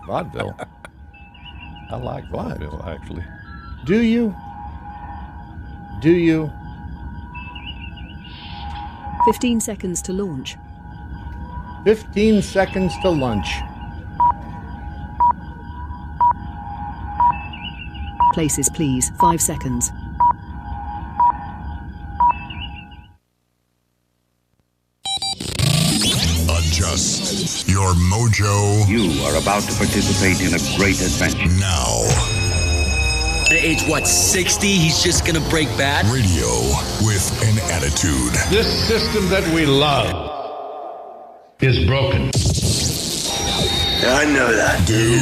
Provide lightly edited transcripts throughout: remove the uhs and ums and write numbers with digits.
Vaudeville. I like vaudeville, actually. Do you? 15 seconds to launch. 15 seconds to lunch. Places, please. 5 seconds. Adjust your mojo. You are about to participate in a great adventure. Now. At age, 60? He's just gonna break bad? Radio with an attitude. This system that we love is broken. I know that. Do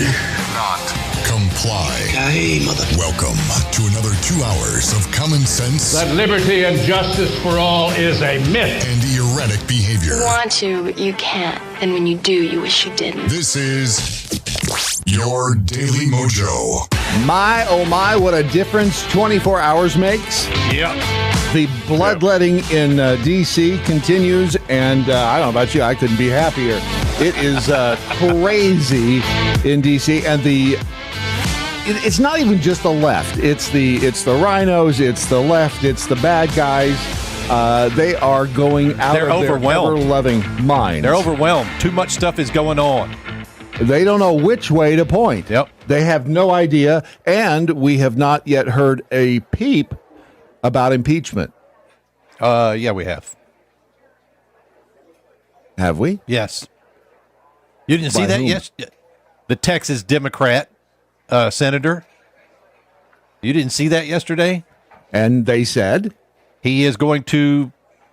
not comply. Hey, mother. Welcome to another 2 hours of common sense That liberty and justice for all is a myth. and erratic behavior. You want to, but you can't. And when you do, you wish you didn't. This is your Daily Mojo. My, oh my, what a difference 24 hours makes. Yep. The bloodletting in D.C. continues, and I don't know about you, I couldn't be happier. It is crazy in D.C., and it's not even just the left. It's the rhinos, it's the left, it's the bad guys. They are going out They're of their overwhelmed. ever-loving minds. They're overwhelmed. Too much stuff is going on. They don't know which way to point. Yep. They have no idea, and we have not yet heard a peep about impeachment. Yeah, we have. Have we? Yes. You didn't see By that? whom? Yes. The Texas Democrat senator. You didn't see that yesterday? And they said, He is going to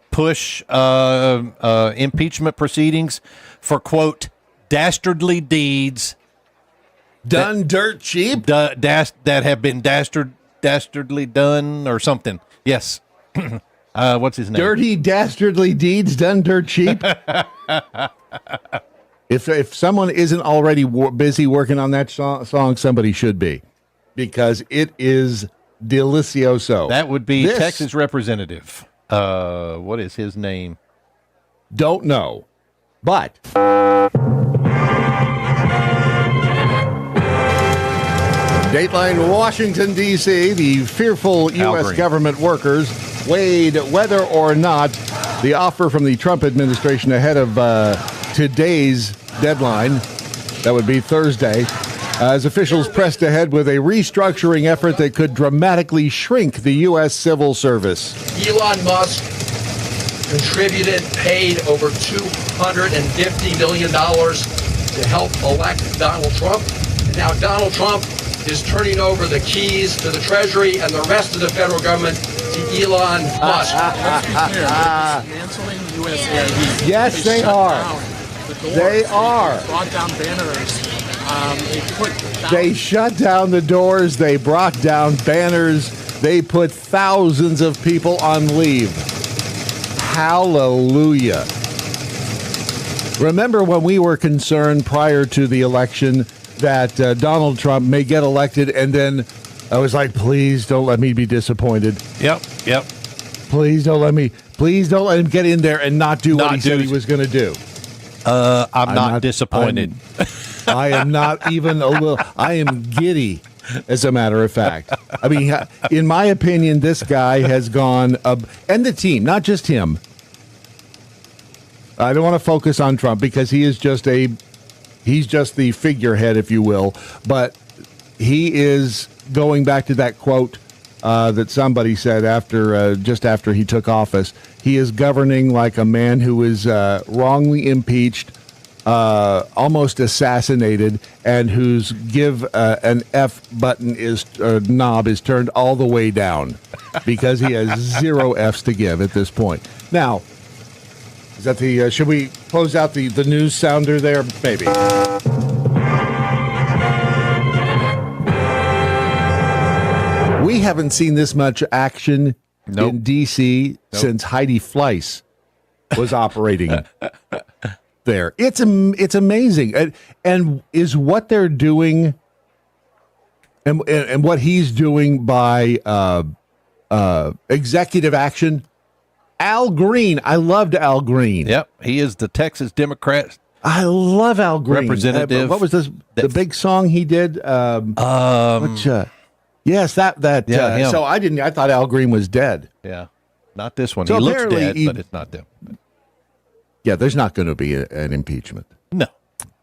push impeachment proceedings for, quote, dastardly deeds done dirt cheap. that have been dastardly done or something. Yes. What's his name? Dirty, dastardly deeds done dirt cheap. If someone isn't already busy working on that song, somebody should be, because it is delicioso. That would be This- Texas Representative. What is his name? Don't know, but Dateline, Washington, D.C., the fearful Al U.S. Green. government workers weighed whether or not the offer from the Trump administration ahead of today's deadline, that would be Thursday, as officials pressed ahead with a restructuring effort that could dramatically shrink the U.S. civil service. Elon Musk paid over $250 million to help elect Donald Trump. And now Donald Trump is turning over the keys to the Treasury and the rest of the federal government to Elon Musk. Dismantling USAID. Yes, they are. They are. Brought down banners. They shut down the doors. They brought down banners. They put thousands of people on leave. Hallelujah. Remember when we were concerned prior to the election that Donald Trump may get elected, and then I was like, please don't let me be disappointed. Yep. Please don't let him get in there and not do what he said he was going to do. I'm not disappointed. I am not even a little. I am giddy, as a matter of fact. I mean, in my opinion, this guy has gone and the team, not just him. I don't want to focus on Trump because he is he's just the figurehead, if you will. But he is going back to that quote that somebody said just after he took office. He is governing like a man who is wrongly impeached, almost assassinated, and whose give an F button knob is turned all the way down because he has 0 Fs to give at this point. Now, is that the? Should we close out the news sounder there? Maybe. We haven't seen this much action in D.C. since Heidi Fleiss was operating there. It's amazing, and is what they're doing, and what he's doing by executive action. Al Green, I loved Al Green. Yep, he is the Texas Democrat I love Al Green. Representative. What was this? The big song he did? Yes, that. Yeah, him. So I thought Al Green was dead. Yeah, not this one. So he looks apparently dead, he- but it's not them. Yeah, there's not going to be an impeachment. No.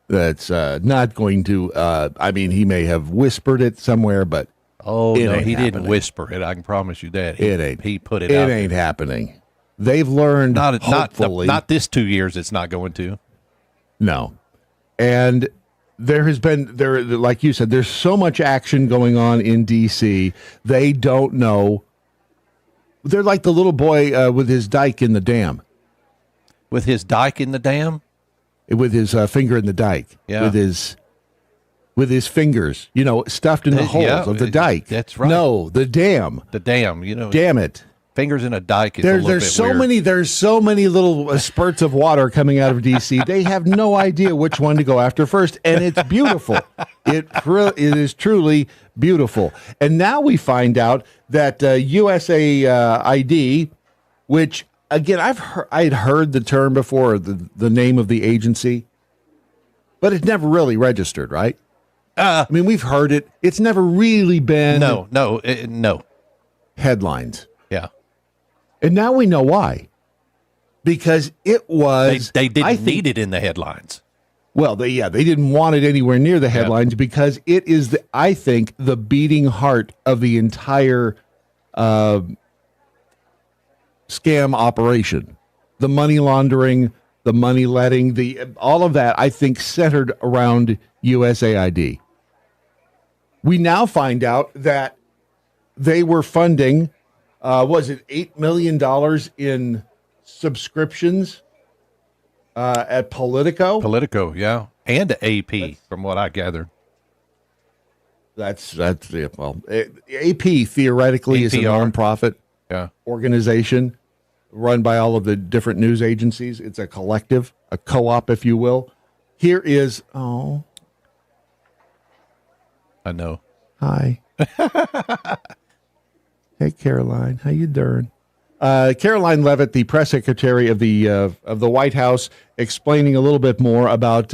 That's not going to. I mean, he may have whispered it somewhere, but Oh, it no, ain't he didn't happening. whisper it. I can promise you that. It ain't. He put it It out. ain't happening. They've learned. Hopefully, Not this 2 years. It's not going to. No. And there has been like you said, there's so much action going on in DC. They don't know. They're like the little boy with his dike in the dam, With his dike in the dam? with his finger in the dike, Yeah. with his fingers, stuffed in the holes Yeah, of the dike. that's right. No, the dam. The dam, Damn it. Fingers in a dike is a little There's bit so weird. there's so many little spurts of water coming out of DC. They have no idea which one to go after first, and it's beautiful. It is truly beautiful. And now we find out that USAID, which again I'd heard the term before, the name of the agency, but it's never really registered, right? I mean, we've heard it. It's never really been No. headlines. Yeah. And now we know why. Because it was They didn't need it in the headlines. Well, they didn't want it anywhere near the headlines because it is I think the beating heart of the entire scam operation. The money laundering, the money letting, all of that I think centered around USAID. We now find out that they were funding was it $8 million in subscriptions at Politico? Politico, yeah. And AP, from what I gathered. That's it. Well, AP theoretically is a APR. nonprofit organization run by all of the different news agencies. It's a collective, a co-op, if you will. Here is, I know. Hi. Hey, Caroline, how you doing? Caroline Levitt, the press secretary of the White House, explaining a little bit more about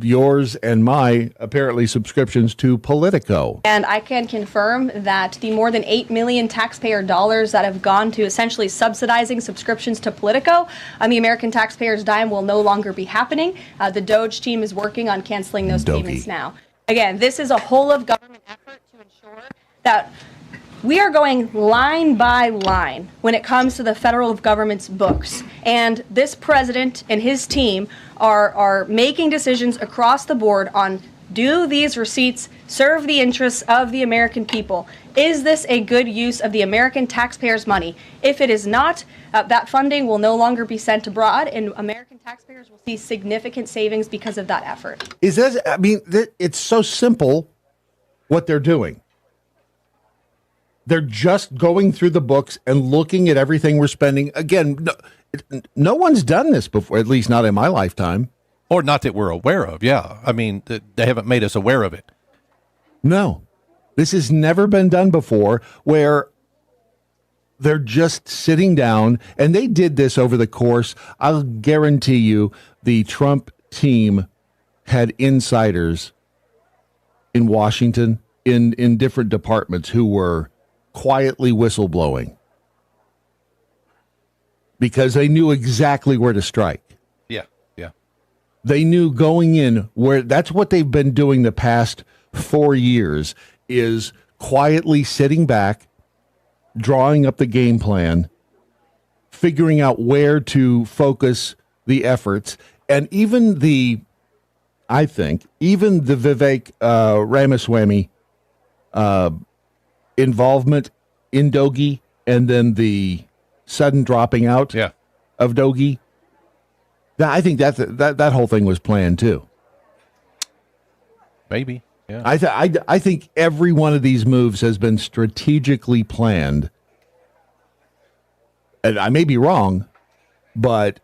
yours and my apparently subscriptions to Politico. And I can confirm that the more than 8 million taxpayer dollars that have gone to essentially subsidizing subscriptions to Politico on the American taxpayers' dime will no longer be happening. The Doge team is working on canceling those payments now. Again, this is a whole of government effort to ensure that we are going line by line when it comes to the federal government's books. And this president and his team are making decisions across the board on, do these receipts serve the interests of the American people? Is this a good use of the American taxpayers' money? If it is not, that funding will no longer be sent abroad, and American taxpayers will see significant savings because of that effort. It's so simple what they're doing. They're just going through the books and looking at everything we're spending. Again, no one's done this before, at least not in my lifetime. Or not that we're aware of, yeah. I mean, they haven't made us aware of it. No. This has never been done before, where they're just sitting down, and they did this over the course. I'll guarantee you the Trump team had insiders in Washington in different departments who were quietly whistleblowing because they knew exactly where to strike. Yeah. They knew going in where that's what they've been doing the past 4 years, is quietly sitting back, drawing up the game plan, figuring out where to focus the efforts. And even I think the Vivek Ramaswamy involvement in Doge, and then the sudden dropping out of Doge, I think that whole thing was planned too. Maybe. Yeah. I think every one of these moves has been strategically planned. And I may be wrong, but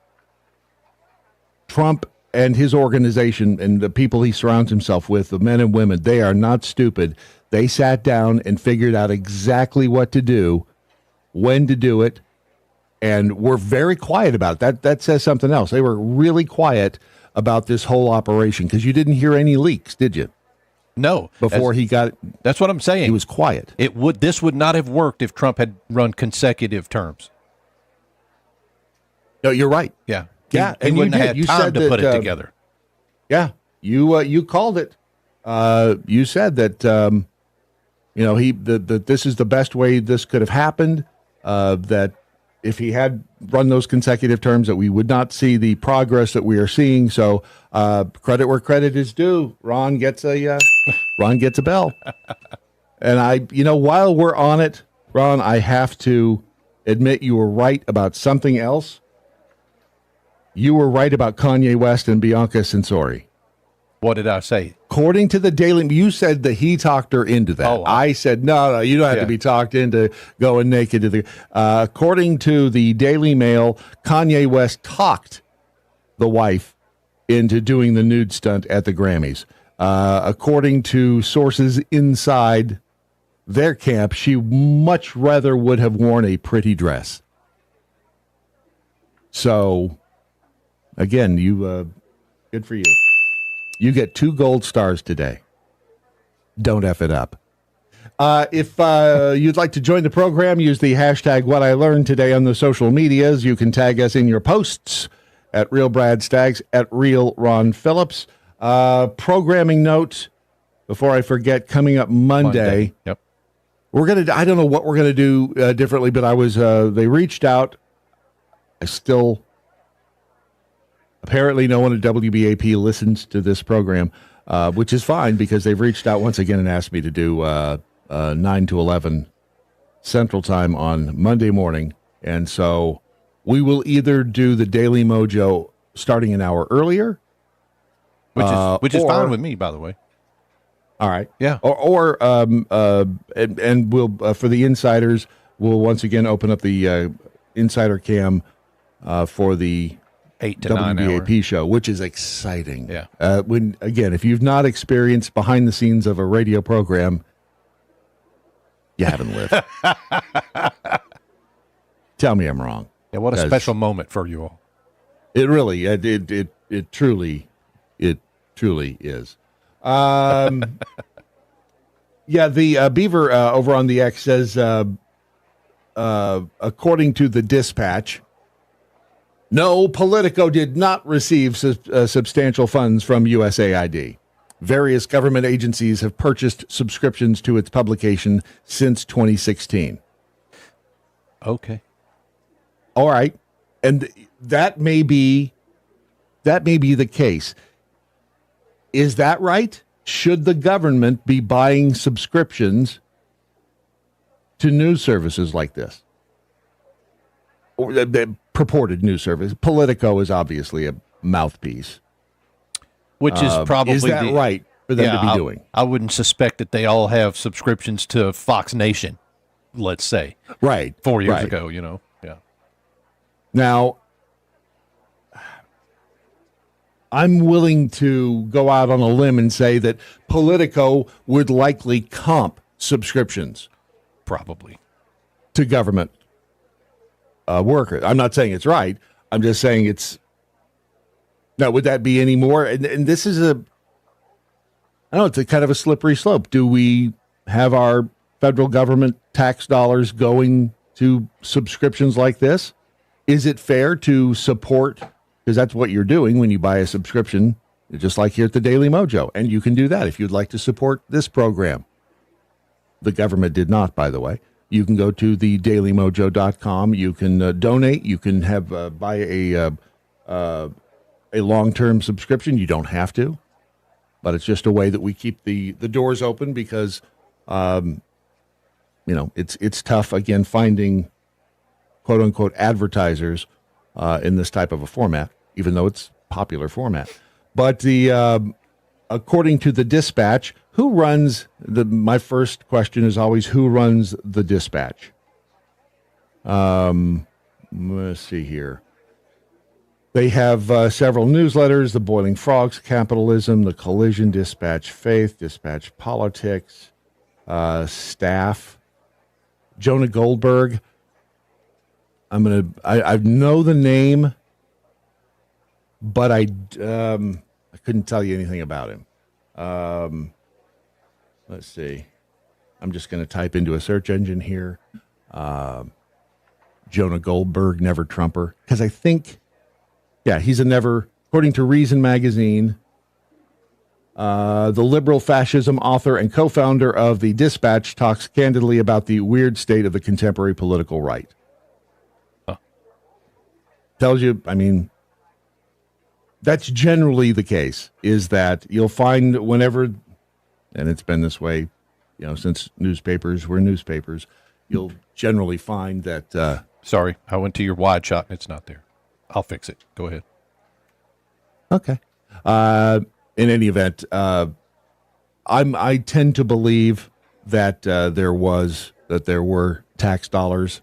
Trump and his organization and the people he surrounds himself with, the men and women, they are not stupid. They sat down and figured out exactly what to do, when to do it, and were very quiet about it. That says something else. They were really quiet about this whole operation? Because you didn't hear any leaks, did you? No. Before he got, that's what I'm saying. He was quiet. This would not have worked if Trump had run consecutive terms. No, you're right. Yeah. Yeah, He and wouldn't you have did. had time to put it together. Yeah, you called it. You said that that this is the best way this could have happened. That if he had run those consecutive terms, that we would not see the progress that we are seeing. So credit where credit is due. Ron gets a bell. And while we're on it, Ron, I have to admit you were right about something else. You were right about Kanye West and Bianca Censori. What did I say? According to the Daily, you said that he talked her into that. Oh, I said, no, you don't have to be talked into going naked to the. According to the Daily Mail, Kanye West talked the wife into doing the nude stunt at the Grammys. According to sources inside their camp, she much rather would have worn a pretty dress. So, again, good for you. You get 2 gold stars today. Don't F it up. If you'd like to join the program, use the hashtag What I Learned Today on the social medias. You can tag us in your posts at Real Brad Staggs, at Real Ron Phillips. Programming note, before I forget, coming up Monday. Yep. I don't know what we're gonna do differently, but they reached out. Apparently, no one at WBAP listens to this program, which is fine because they've reached out once again and asked me to do 9 to 11 Central Time on Monday morning. And so we will either do the Daily MoJo starting an hour earlier. Which is fine with me, by the way. All right. Yeah. And we'll, for the insiders, we'll once again open up the insider cam for the 8 to 9 hour WBAP show, which is exciting. Yeah. If you've not experienced behind the scenes of a radio program, you haven't lived. Tell me I'm wrong. Yeah, what a special moment for you all. It really, it truly is. Yeah, the Beaver over on the X says, according to the Dispatch, no, Politico did not receive substantial funds from USAID. Various government agencies have purchased subscriptions to its publication since 2016. Okay. All right. And that may be the case. Is that right? Should the government be buying subscriptions to news services like this? Or the purported news service. Politico is obviously a mouthpiece. Which is probably is that right for them to be doing? I wouldn't suspect that they all have subscriptions to Fox Nation, let's say. Right. 4 years ago, Yeah. Now, I'm willing to go out on a limb and say that Politico would likely comp subscriptions. Probably. To government workers. I'm not saying it's right. I'm just saying it's. Now, would that be any more? And this is it's a kind of a slippery slope. Do we have our federal government tax dollars going to subscriptions like this? Is it fair to support? Because that's what you're doing when you buy a subscription, just like here at the Daily MoJo. And you can do that if you'd like to support this program. The government did not, by the way. You can go to thedailymojo.com. You can donate. You can have buy a long-term subscription. You don't have to, but it's just a way that we keep the doors open because, it's tough, again, finding quote-unquote advertisers in this type of a format, even though it's popular format. But according to the Dispatch, who runs my first question is always who runs the Dispatch? Let's see here. They have several newsletters: the Boiling Frogs, Capitalism, the Collision, Dispatch Faith, Dispatch Politics, Staff. Jonah Goldberg. I know the name. but I couldn't tell you anything about him. Let's see. I'm just going to type into a search engine here. Jonah Goldberg, never Trumper. Because I think, he's a never, according to Reason Magazine, the liberal fascism author and co-founder of The Dispatch talks candidly about the weird state of the contemporary political right. Huh. Tells you, I mean, that's generally the case, is that you'll find whenever, and it's been this way, since newspapers were newspapers, you'll generally find that... Sorry, I went to your wide shot and it's not there. I'll fix it. Go ahead. Okay. In any event, I tend to believe that there were tax dollars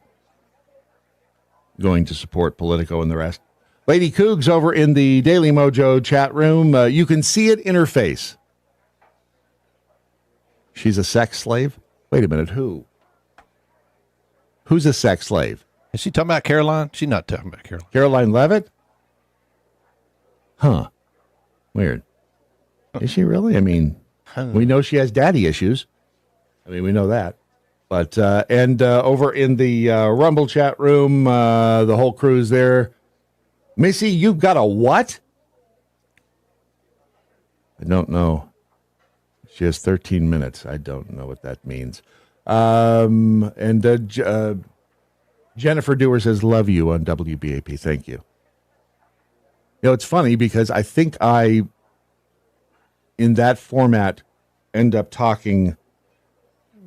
going to support Politico and the rest. Lady Cougs over in the Daily MoJo chat room. You can see it in her face. She's a sex slave? Wait a minute, who? Who's a sex slave? Is she talking about Caroline? She's not talking about Caroline. Caroline Levitt? Huh. Weird. Is she really? I mean, we know she has daddy issues. I mean, we know that. But, over in the Rumble chat room, the whole crew's there. Missy, you've got a what? I don't know. She has 13 minutes. I don't know what that means. Jennifer Dewar says, love you on WBAP. Thank you. It's funny because I think in that format, end up talking,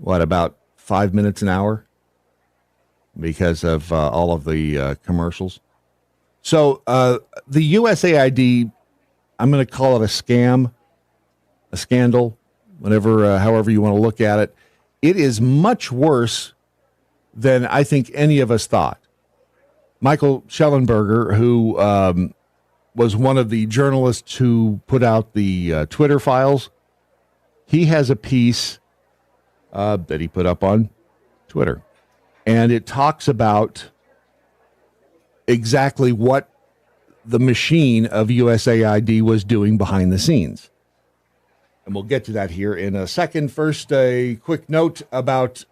about 5 minutes an hour? Because of all of the commercials. So the USAID, I'm going to call it a scam, a scandal, however you want to look at it. It is much worse than I think any of us thought. Michael Schellenberger, who was one of the journalists who put out the Twitter files, he has a piece that he put up on Twitter. And it talks about exactly what the machine of USAID was doing behind the scenes. And we'll get to that here in a second. First, a quick note about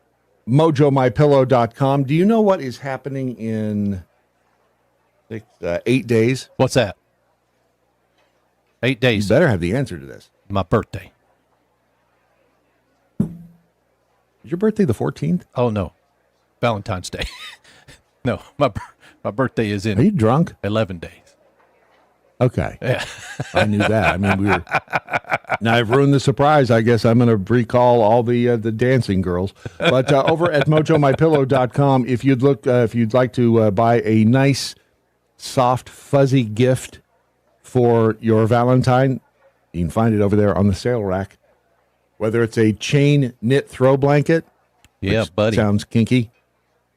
MojoMyPillow.com. Do you know what is happening in 8 days? What's that? 8 days. You better have the answer to this. My birthday. Is your birthday the 14th? Oh, no. Valentine's Day. No, my birthday is in... Are you drunk? 11 days. Okay. Yeah. I knew that. I mean, now I've ruined the surprise. I guess I'm going to recall all the dancing girls. But over at MojoMyPillow.com, if you'd like to buy a nice, soft, fuzzy gift for your Valentine, you can find it over there on the sale rack. Whether it's a chain knit throw blanket, yeah, buddy, sounds kinky,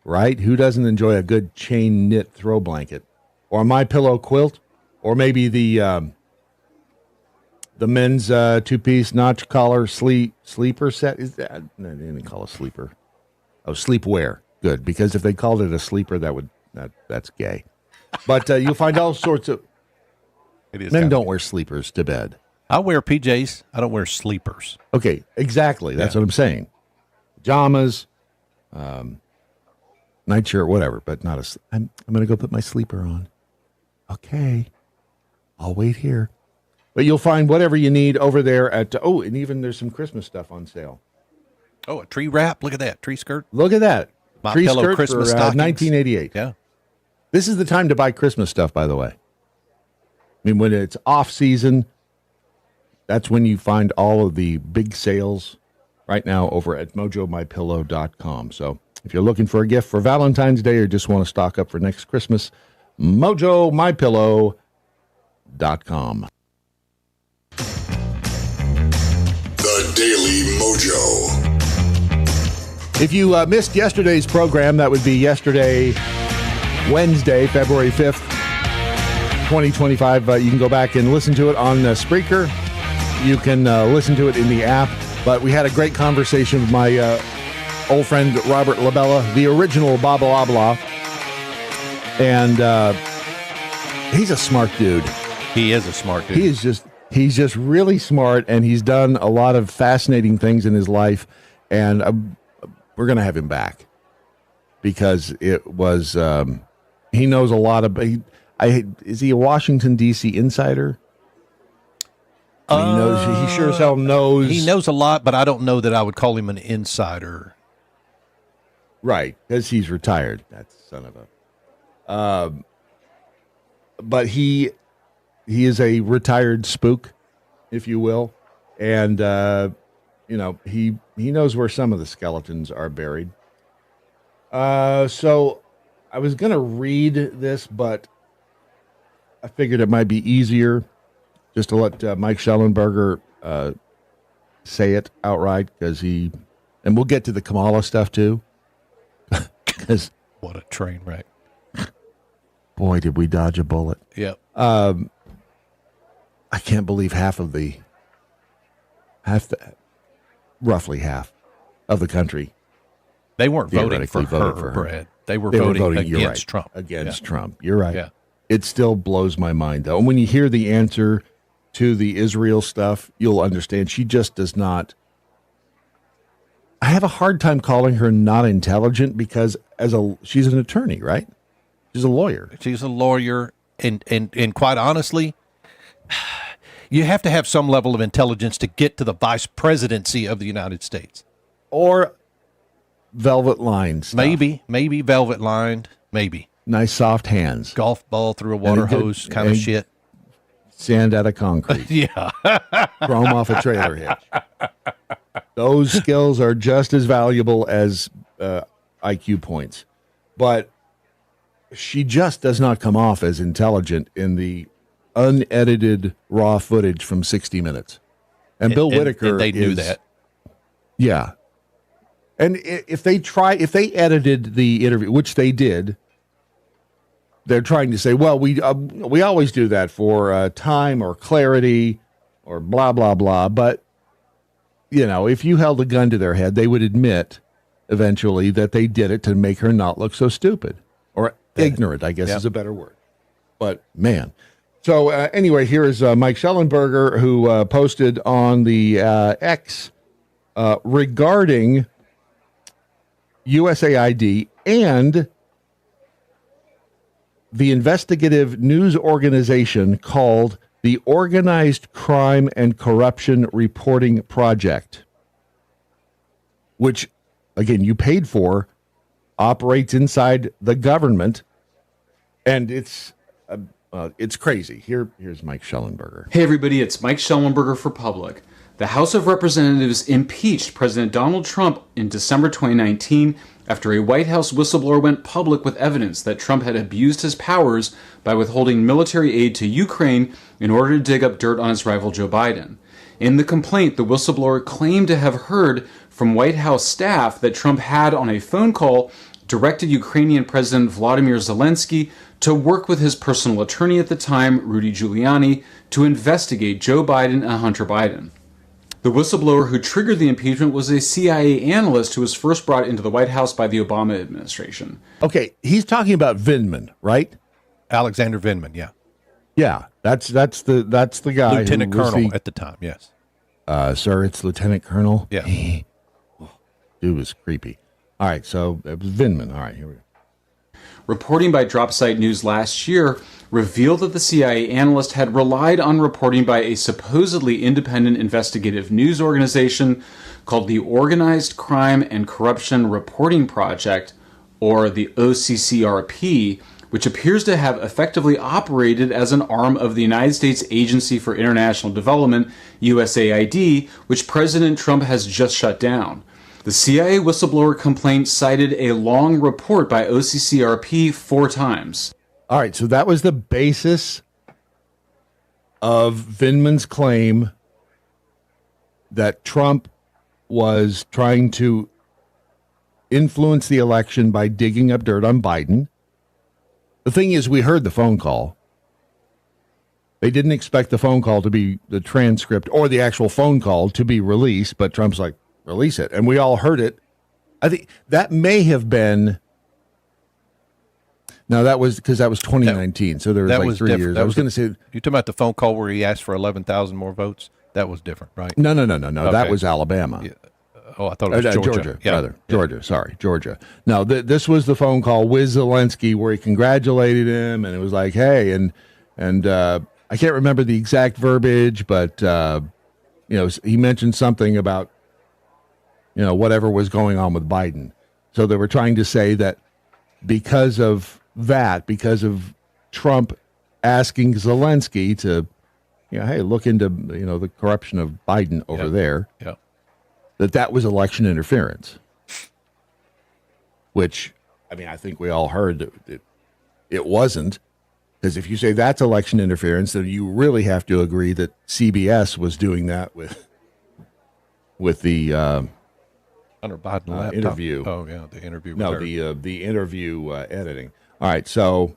right? Who doesn't enjoy a good chain knit throw blanket, or a MyPillow quilt? Or maybe the men's two-piece notch collar sleeper set. Is that? No, they didn't call it sleeper. Oh, sleepwear. Good, because if they called it a sleeper, that's gay. But you'll find all sorts of... Men don't wear sleepers to bed. I wear PJs. I don't wear sleepers. Okay, exactly. That's what I'm saying. Pajamas, nightshirt, whatever, but not a... I'm going to go put my sleeper on. Okay. I'll wait here. But you'll find whatever you need over there at... and even there's some Christmas stuff on sale. Oh, a tree wrap. Look at that. Tree skirt. Look at that. My Tree Pillow skirt Christmas for stockings. 1988. Yeah. This is the time to buy Christmas stuff, by the way. I mean, when it's off season, that's when you find all of the big sales right now over at MojoMyPillow.com. So if you're looking for a gift for Valentine's Day or just want to stock up for next Christmas, MojoMyPillow.com. The Daily Mojo. If you missed yesterday's program, that would be yesterday, Wednesday, February 5th, 2025. You can go back and listen to it on Spreaker. You can listen to it in the app. But we had a great conversation with my old friend Robert Labella, the original Blah Blah Blah. And he's a smart dude. He is a smart dude. He's just really smart, and he's done a lot of fascinating things in his life, and we're going to have him back because it was he knows a lot of. Is he a Washington D.C. insider? He knows. He sure as hell knows. He knows a lot, but I don't know that I would call him an insider. Right, because he's retired. That son of a. But he is a retired spook, if you will, and he knows where some of the skeletons are buried. So I was going to read this, but I figured it might be easier just to let Mike Schellenberger say it outright, because and we'll get to the Kamala stuff too. Because what a train wreck! Boy, did we dodge a bullet. Yep. I can't believe roughly half of the country. They weren't voting for voted her, for her. Brad. They were voting against Trump. Against Trump. You're right. Yeah. It still blows my mind, though. And when you hear the answer to the Israel stuff, you'll understand she just does not. I have a hard time calling her not intelligent because she's an attorney, right? She's a lawyer. She's a lawyer, and quite honestly, you have to have some level of intelligence to get to the vice presidency of the United States. Or velvet lined stuff. Maybe velvet lined, maybe. Nice soft hands. Golf ball through a water hose kind of shit. Sand out of concrete. Yeah. Chrome off a trailer hitch. Those skills are just as valuable as IQ points. But she just does not come off as intelligent in the unedited raw footage from 60 Minutes. And Bill Whitaker and they knew that. Yeah. And if they edited the interview, which they did, they're trying to say, well, we always do that for time or clarity or blah, blah, blah. But, if you held a gun to their head, they would admit eventually that they did it to make her not look so stupid or ignorant, I guess is a better word. But, man. So, anyway, here is Mike Schellenberger, who posted on the X regarding USAID and the investigative news organization called the Organized Crime and Corruption Reporting Project, which, again, you paid for, operates inside the government, and it's crazy. Here's Mike Schellenberger. Hey, everybody, it's Mike Schellenberger for Public. The House of Representatives impeached President Donald Trump in December 2019 after a White House whistleblower went public with evidence that Trump had abused his powers by withholding military aid to Ukraine in order to dig up dirt on his rival Joe Biden. In the complaint, the whistleblower claimed to have heard from White House staff that Trump had, on a phone call, directed Ukrainian President Volodymyr Zelensky to work with his personal attorney at the time, Rudy Giuliani, to investigate Joe Biden and Hunter Biden. The whistleblower who triggered the impeachment was a CIA analyst who was first brought into the White House by the Obama administration. Okay, he's talking about Vindman, right? Alexander Vindman, yeah. Yeah, that's the guy. Lieutenant Colonel at the time, yes. Sir, it's Lieutenant Colonel. Yeah. Dude was creepy. All right, so it was Vindman. All right, here we go. Reporting by Dropsite News last year revealed that the CIA analyst had relied on reporting by a supposedly independent investigative news organization called the Organized Crime and Corruption Reporting Project, or the OCCRP, which appears to have effectively operated as an arm of the United States Agency for International Development, USAID, which President Trump has just shut down. The CIA whistleblower complaint cited a long report by OCCRP 4 times. All right, so that was the basis of Vindman's claim that Trump was trying to influence the election by digging up dirt on Biden. The thing is, we heard the phone call. They didn't expect the phone call to be the transcript or the actual phone call to be released, but Trump's like, release it. And we all heard it. I think that may have been No, that was because that was 2019. So there was That like was 3 different. years. That I was was going to say, You talking about the phone call where he asked for 11,000 more votes? That was different, right? no. That Okay. was Alabama. Yeah. Oh, I thought it was Georgia. Yeah. Rather. Georgia, sorry, Georgia. No, this was the phone call with Zelensky where he congratulated him, and it was like, hey, and I can't remember the exact verbiage, but he mentioned something about whatever was going on with Biden. So they were trying to say that because of Trump asking Zelensky to, hey, look into the corruption of Biden over there. Yeah. That was election interference, which, I mean, I think we all heard that it wasn't, because if you say that's election interference, then you really have to agree that CBS was doing that with the Hunter Biden laptop interview. Oh yeah, the interview. With No, her. the interview editing. All right, so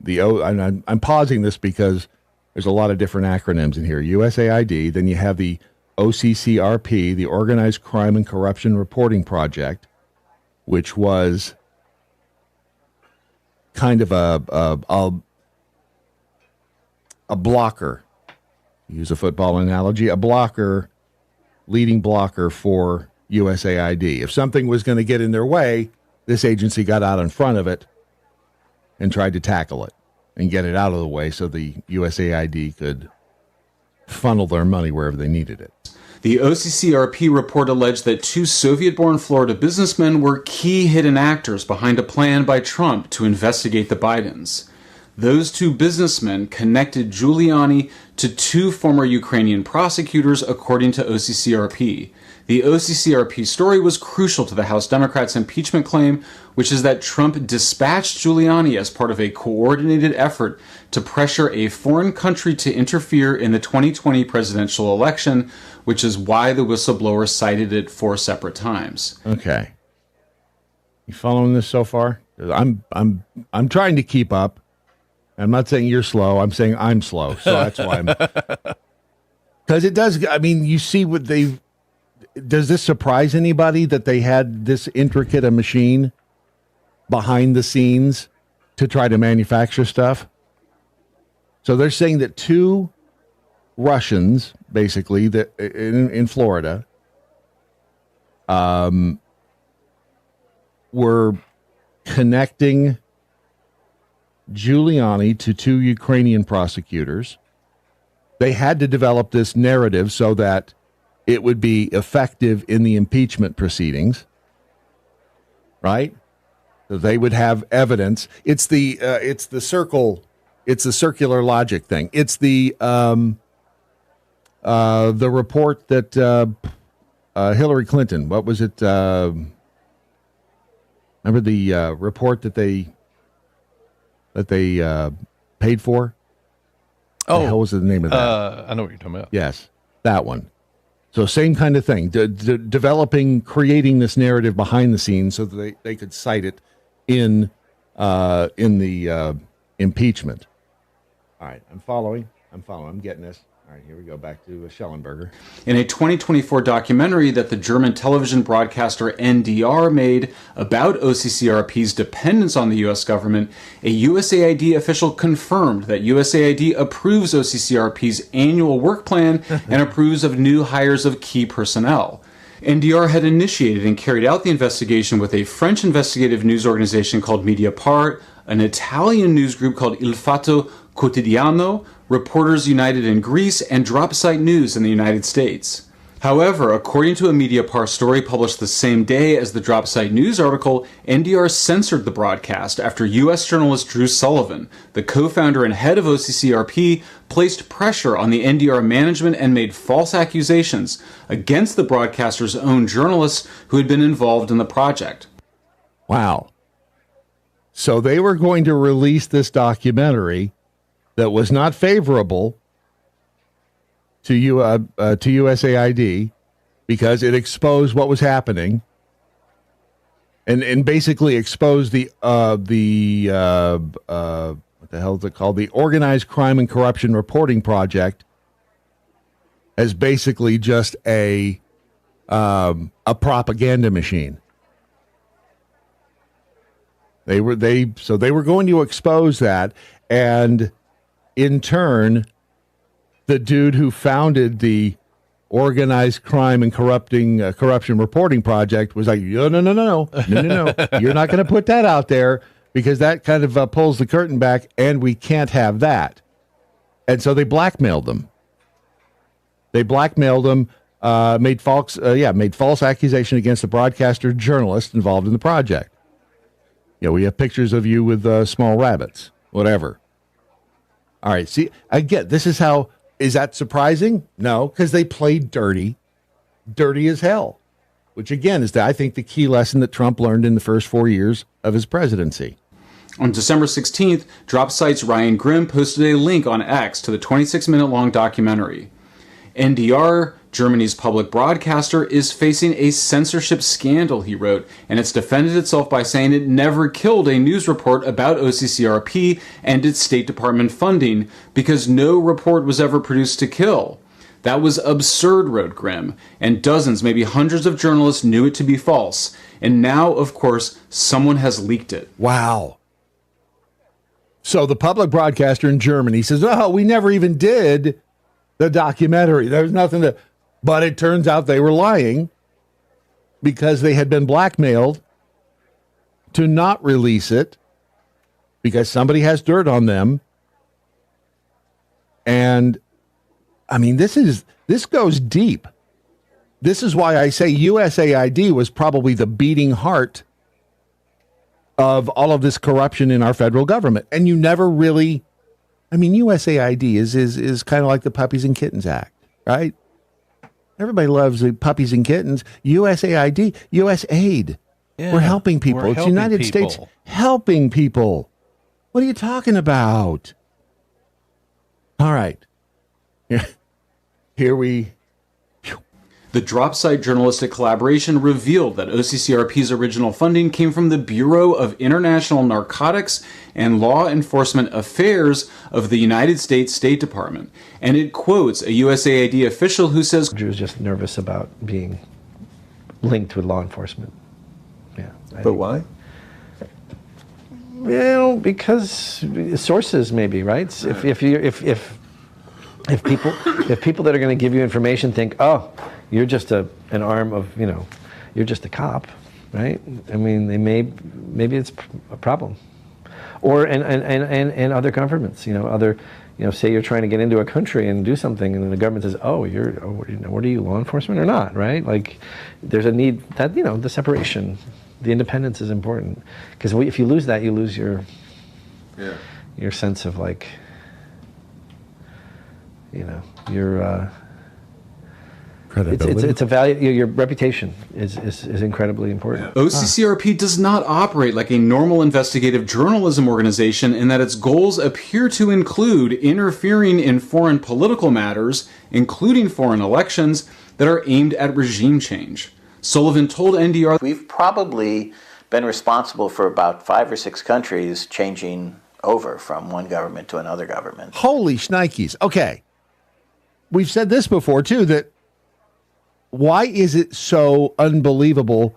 I'm pausing this because there's a lot of different acronyms in here. USAID, then you have the OCCRP, the Organized Crime and Corruption Reporting Project, which was kind of a blocker. Use a football analogy, a blocker, leading blocker for USAID. If something was going to get in their way, this agency got out in front of it and tried to tackle it and get it out of the way so the USAID could funnel their money wherever they needed it. The OCCRP report alleged that two Soviet-born Florida businessmen were key hidden actors behind a plan by Trump to investigate the Bidens. Those two businessmen connected Giuliani to two former Ukrainian prosecutors, according to OCCRP. The OCCRP story was crucial to the House Democrats' impeachment claim, which is that Trump dispatched Giuliani as part of a coordinated effort to pressure a foreign country to interfere in the 2020 presidential election, which is why the whistleblower cited it 4 separate times. Okay. You following this so far? I'm trying to keep up. I'm not saying you're slow. I'm saying I'm slow. So that's why I'm. Because it does. I mean, you see what they. Does this surprise anybody that they had this intricate a machine behind the scenes to try to manufacture stuff? So they're saying that two Russians, basically, that in Florida, were connecting Giuliani to two Ukrainian prosecutors. They had to develop this narrative so that it would be effective in the impeachment proceedings, right? So they would have evidence. It's the circular logic thing. It's the report that Hillary Clinton. What was it? Remember the report that they paid for? Oh, the hell was the name of that? I know what you're talking about. Yes, that one. So same kind of thing, creating this narrative behind the scenes so that they could cite it in the impeachment. All right, I'm following. I'm getting this. All right, here we go back to Schellenberger. In a 2024 documentary that the German television broadcaster NDR made about OCCRP's dependence on the U.S. government, a USAID official confirmed that USAID approves OCCRP's annual work plan and approves of new hires of key personnel. NDR had initiated and carried out the investigation with a French investigative news organization called Mediapart, an Italian news group called Il Fatto Quotidiano, Reporters United in Greece, and Dropsite News in the United States. However, according to a Mediapart story published the same day as the Dropsite News article, NDR censored the broadcast after U.S. journalist Drew Sullivan, the co-founder and head of OCCRP, placed pressure on the NDR management and made false accusations against the broadcaster's own journalists who had been involved in the project. Wow. So they were going to release this documentary that was not favorable to USAID because it exposed what was happening and basically exposed the what the hell is it called? The Organized Crime and Corruption Reporting Project as basically just a propaganda machine. They were going to expose that, and in turn, the dude who founded the Organized Crime and Corruption Reporting Project was like, no. You're not going to put that out there because that kind of pulls the curtain back, and we can't have that. And so they blackmailed them. Made false accusation against the broadcaster journalist involved in the project. We have pictures of you with small rabbits, whatever. All right, see, again, this is how, is that surprising? No, because they played dirty as hell, which again is, I think, the key lesson that Trump learned in the first 4 years of his presidency. On December 16th, Drop Site's Ryan Grimm posted a link on X to the 26-minute-long documentary. NDR, Germany's public broadcaster, is facing a censorship scandal, he wrote, and it's defended itself by saying it never killed a news report about OCCRP and its State Department funding because no report was ever produced to kill. That was absurd, wrote Grimm, and dozens, maybe hundreds of journalists knew it to be false. And now, of course, someone has leaked it. Wow. So the public broadcaster in Germany says, oh, we never even did the documentary. There's nothing to... But it turns out they were lying because they had been blackmailed to not release it because somebody has dirt on them. And, I mean, this goes deep. This is why I say USAID was probably the beating heart of all of this corruption in our federal government. And you never really... I mean, USAID is kind of like the Puppies and Kittens Act, right? Everybody loves the puppies and kittens. USAID, USAID. Yeah, we're helping people. It's United States helping people. What are you talking about? All right. Here we... The Drop Site journalistic collaboration revealed that OCCRP's original funding came from the Bureau of International Narcotics and Law Enforcement Affairs of the United States State Department. And it quotes a USAID official who says, Drew was just nervous about being linked with law enforcement. Yeah. But why? Well, because sources maybe, right? If people that are going to give you information think, oh, you're just an arm of, you're just a cop, right? I mean, maybe it's a problem. Or and other governments, say you're trying to get into a country and do something, and then the government says, what are you, law enforcement or not, right? Like, there's a need that, the separation, the independence is important. Because if you lose that, you lose your sense of, like, your credibility. It's a value. Your reputation is incredibly important. OCCRP does not operate like a normal investigative journalism organization in that its goals appear to include interfering in foreign political matters, including foreign elections, that are aimed at regime change. Sullivan told NDR, "We've probably been responsible for about 5 or 6 countries changing over from one government to another government." Holy shnikes. Okay. We've said this before, too, that why is it so unbelievable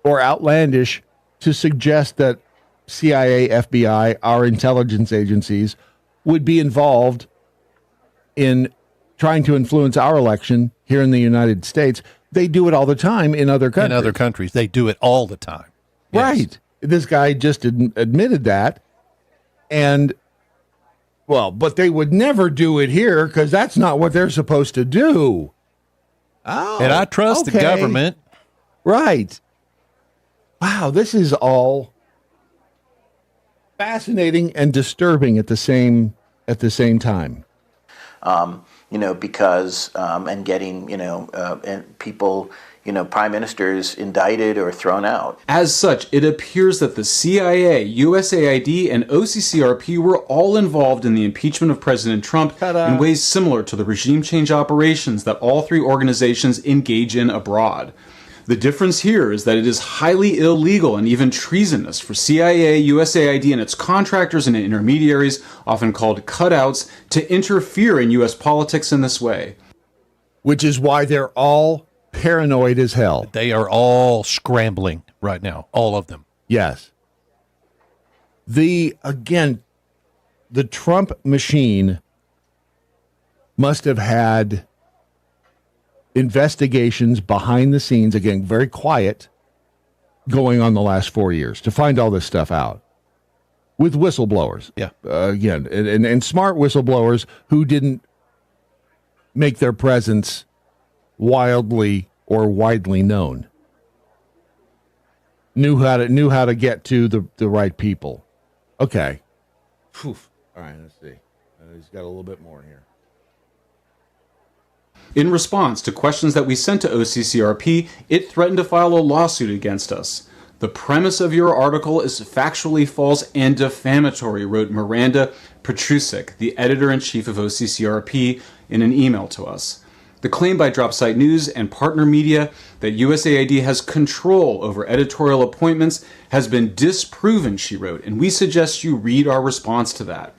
or outlandish to suggest that CIA, FBI, our intelligence agencies would be involved in trying to influence our election here in the United States? They do it all the time in other countries. In other countries, they do it all the time. Yes. Right. This guy just admitted that. And... well, but they would never do it here because that's not what they're supposed to do. Oh, and I trust the government. Right. Wow, this is all fascinating and disturbing at the same time. Because and getting and people. Prime ministers indicted or thrown out. As such, it appears that the CIA, USAID, and OCCRP were all involved in the impeachment of President Trump in ways similar to the regime change operations that all 3 organizations engage in abroad. The difference here is that it is highly illegal and even treasonous for CIA, USAID, and its contractors and intermediaries, often called cutouts, to interfere in U.S. politics in this way. Which is why they're all paranoid as hell. They are all scrambling right now, all of them. Yes. The Trump machine must have had investigations behind the scenes, again, very quiet, going on the last 4 years to find all this stuff out with whistleblowers. Yeah. Again, and smart whistleblowers who didn't make their presence wildly or widely known. Knew how to get to the right people. Okay. Whew. All right, let's see. He's got a little bit more here. In response to questions that we sent to OCCRP, it threatened to file a lawsuit against us. The premise of your article is factually false and defamatory, wrote Miranda Petrusik, the editor-in-chief of OCCRP, in an email to us. The claim by Dropsite News and partner media that USAID has control over editorial appointments has been disproven, she wrote, and we suggest you read our response to that.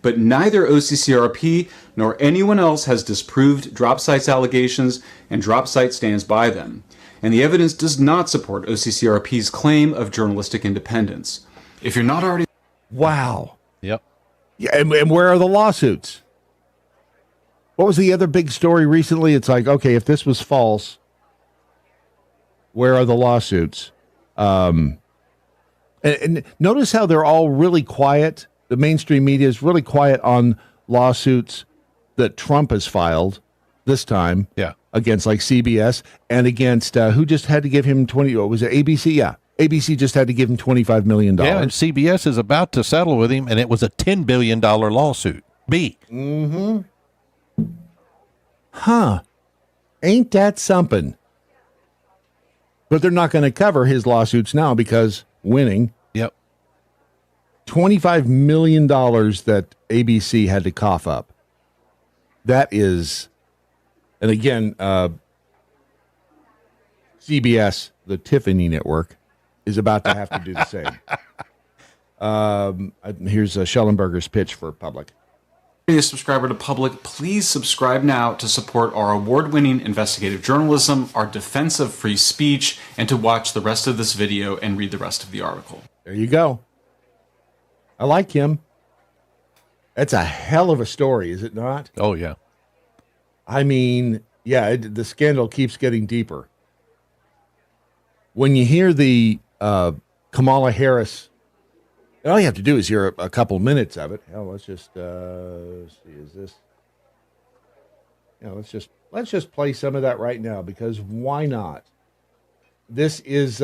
But neither OCCRP nor anyone else has disproved Dropsite's allegations, and Dropsite stands by them. And the evidence does not support OCCRP's claim of journalistic independence. If you're not already... Wow. Yep. Yeah, and where are the lawsuits? What was the other big story recently? It's like, okay, if this was false, where are the lawsuits? And notice how they're all really quiet. The mainstream media is really quiet on lawsuits that Trump has filed this time. Yeah. Against like CBS and against who just had to give him 20, what was it, ABC? Yeah. ABC just had to give him $25 million. Yeah, and CBS is about to settle with him, and it was a $10 billion lawsuit. Mm-hmm. Huh. Ain't that something? But they're not going to cover his lawsuits now because winning. Yep. $25 million that ABC had to cough up. That is, and again, CBS, the Tiffany network, is about to have to do the same. Here's Schellenberger's pitch for Public. If you're a subscriber to Public, please subscribe now to support our award-winning investigative journalism, our defense of free speech, and to watch the rest of this video and read the rest of the article. There you go. I like him. That's a hell of a story, is it not? Oh, yeah. I mean, yeah, the scandal keeps getting deeper. When you hear the Kamala Harris, all you have to do is hear a couple minutes of it. Hell, let's just see. Is this? Yeah, let's just play some of that right now because why not? This is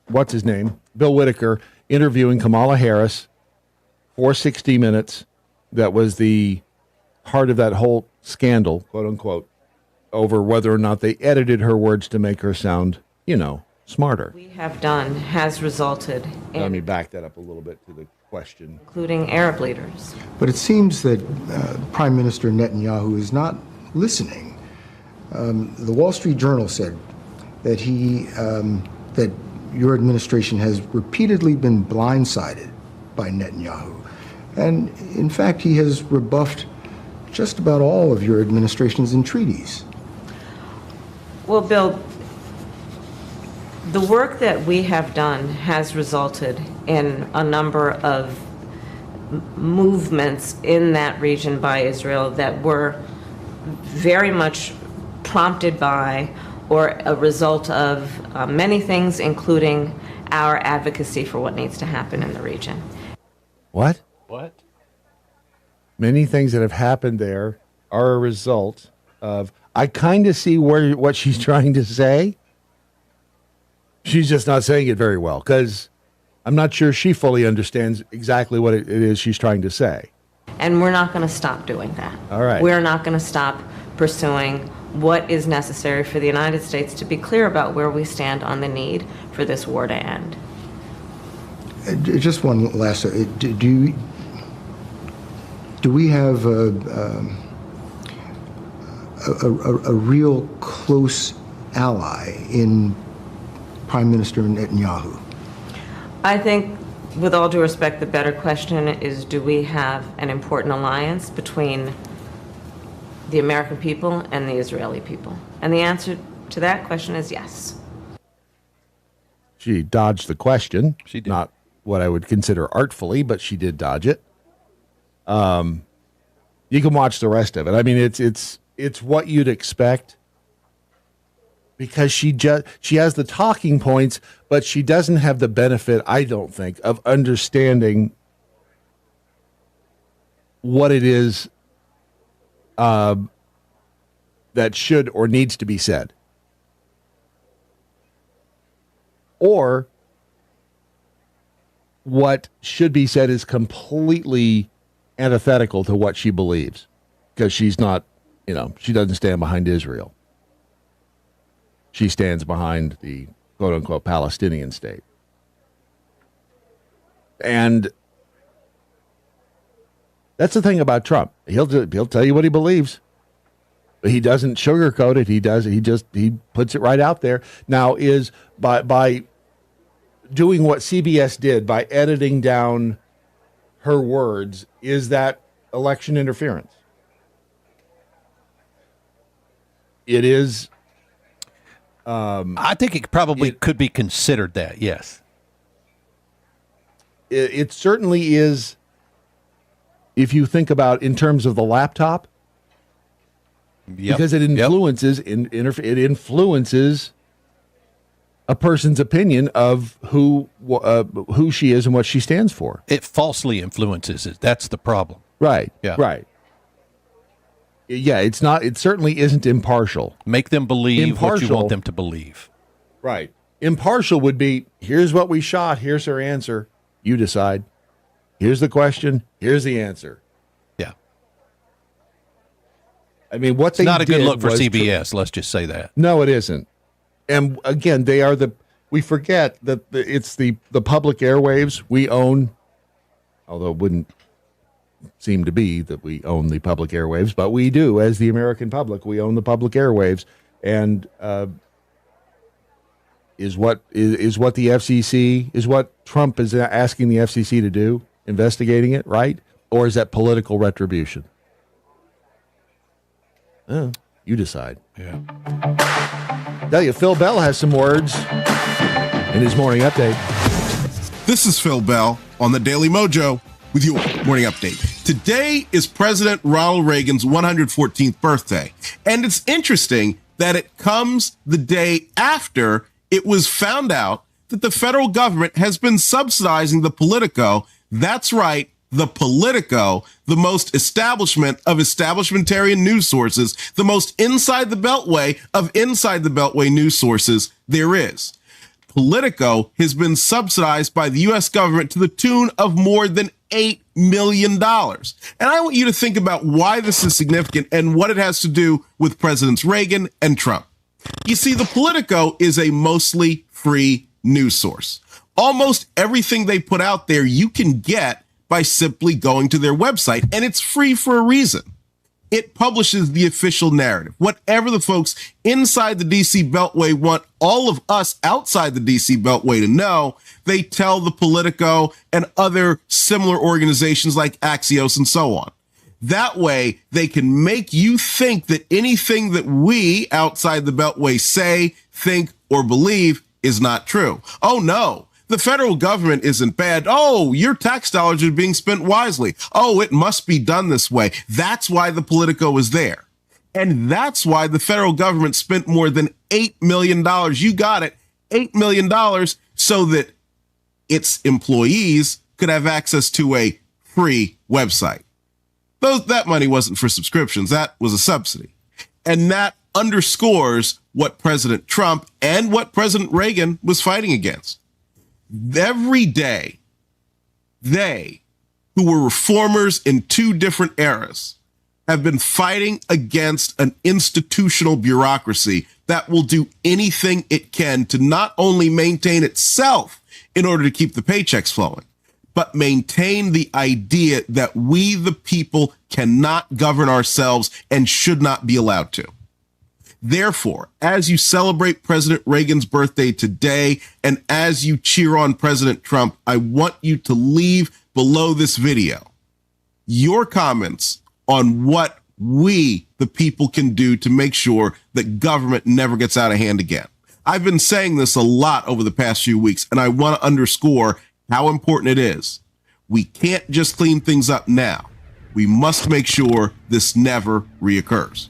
what's his name? Bill Whitaker interviewing Kamala Harris for 60 Minutes. That was the heart of that whole scandal, quote unquote, over whether or not they edited her words to make her sound, smarter. We have done has resulted in... Let me back that up a little bit to the question. Including Arab leaders. But it seems that Prime Minister Netanyahu is not listening. The Wall Street Journal said that that your administration has repeatedly been blindsided by Netanyahu. And in fact, he has rebuffed just about all of your administration's entreaties. Well, Bill, the work that we have done has resulted in a number of movements in that region by Israel that were very much prompted by or a result of many things, including our advocacy for what needs to happen in the region. What? What? Many things that have happened there are a result of... I kind of see what she's trying to say. She's just not saying it very well because I'm not sure she fully understands exactly what it is she's trying to say. And we're not going to stop doing that. All right. We're not going to stop pursuing what is necessary for the United States to be clear about where we stand on the need for this war to end. Just one last, do we have a real close ally in Prime Minister Netanyahu? I think, with all due respect, the better question is, do we have an important alliance between the American people and the Israeli people? And the answer to that question is yes. She dodged the question. She did. Not what I would consider artfully, but she did dodge it. You can watch the rest of it. I mean, it's what you'd expect, because she has the talking points, but she doesn't have the benefit, I don't think, of understanding what it is that should or needs to be said. Or what should be said is completely antithetical to what she believes, because she's not, she doesn't stand behind Israel. She stands behind the quote-unquote Palestinian state. And that's the thing about Trump. He'll tell you what he believes, but he doesn't sugarcoat it. He puts it right out there. Now, is by doing what CBS did, by editing down her words, is that election interference? It is. I think it probably could be considered that, yes. It certainly is, if you think about in terms of the laptop, because it influences it influences a person's opinion of who she is and what she stands for. It falsely influences it. That's the problem. Right. Yeah. Right. Yeah, it's not. It certainly isn't impartial. Make them believe what you want them to believe. Right. Impartial would be, here's what we shot, here's her answer, you decide. Here's the question, here's the answer. Yeah. I mean, what it's they not a good did look for was CBS, let's just say that. No, it isn't. And again, we forget that it's the public airwaves we own, although it wouldn't seem to be that we own the public airwaves, but we do. As the American public, we own the public airwaves, and is what the FCC, is what Trump is asking the FCC to do, investigating it, right? Or is that political retribution? You decide. Yeah. Tell you, Phil Bell has some words in his morning update. This is Phil Bell on the Daily MoJo with your morning update. Today is President Ronald Reagan's 114th birthday, and it's interesting that it comes the day after it was found out that the federal government has been subsidizing the Politico. That's right, the Politico, the most establishment of establishmentarian news sources, the most inside the beltway of inside the beltway news sources there is. Politico has been subsidized by the U.S. government to the tune of more than $8 million. And I want you to think about why this is significant and what it has to do with Presidents Reagan and Trump. You see, the Politico is a mostly free news source. Almost everything they put out there you can get by simply going to their website, and it's free for a reason. It publishes the official narrative. Whatever the folks inside the D.C. Beltway want all of us outside the D.C. Beltway to know, they tell the Politico and other similar organizations like Axios and so on. That way, they can make you think that anything that we outside the Beltway say, think, or believe is not true. Oh, no. The federal government isn't bad. Oh, your tax dollars are being spent wisely. Oh, it must be done this way. That's why the Politico is there. And that's why the federal government spent more than $8 million. You got it, $8 million, so that its employees could have access to a free website. That money wasn't for subscriptions. That was a subsidy. And that underscores what President Trump and what President Reagan was fighting against. Every day, they, who were reformers in two different eras, have been fighting against an institutional bureaucracy that will do anything it can to not only maintain itself in order to keep the paychecks flowing, but maintain the idea that we, the people, cannot govern ourselves and should not be allowed to. Therefore, as you celebrate President Reagan's birthday today, and as you cheer on President Trump, I want you to leave below this video your comments on what we, the people, can do to make sure that government never gets out of hand again. I've been saying this a lot over the past few weeks, and I want to underscore how important it is. We can't just clean things up now. We must make sure this never reoccurs.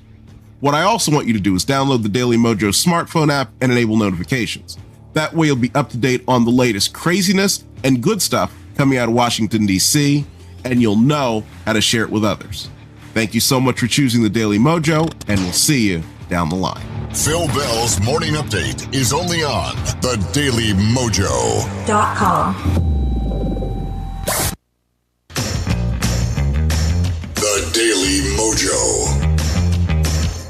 What I also want you to do is download the Daily MoJo smartphone app and enable notifications. That way you'll be up to date on the latest craziness and good stuff coming out of Washington, D.C., and you'll know how to share it with others. Thank you so much for choosing the Daily MoJo, and we'll see you down the line. Phil Bell's morning update is only on the DailyMojo.com. The Daily Mojo.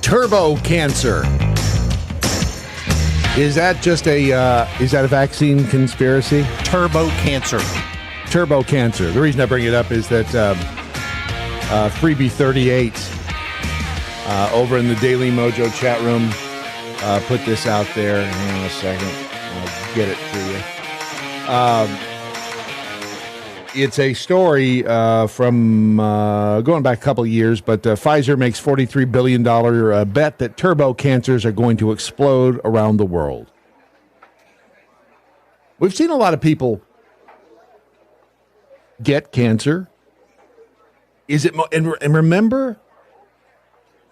Turbo cancer. Is that just a vaccine conspiracy? Turbo cancer. Turbo cancer. The reason I bring it up is that Freebie 38 over in the Daily Mojo chat room put this out there. Hang on a second. I'll get it to you. It's a story from going back a couple of years, but Pfizer makes $43 billion bet that turbo cancers are going to explode around the world. We've seen a lot of people get cancer. Is it, and remember,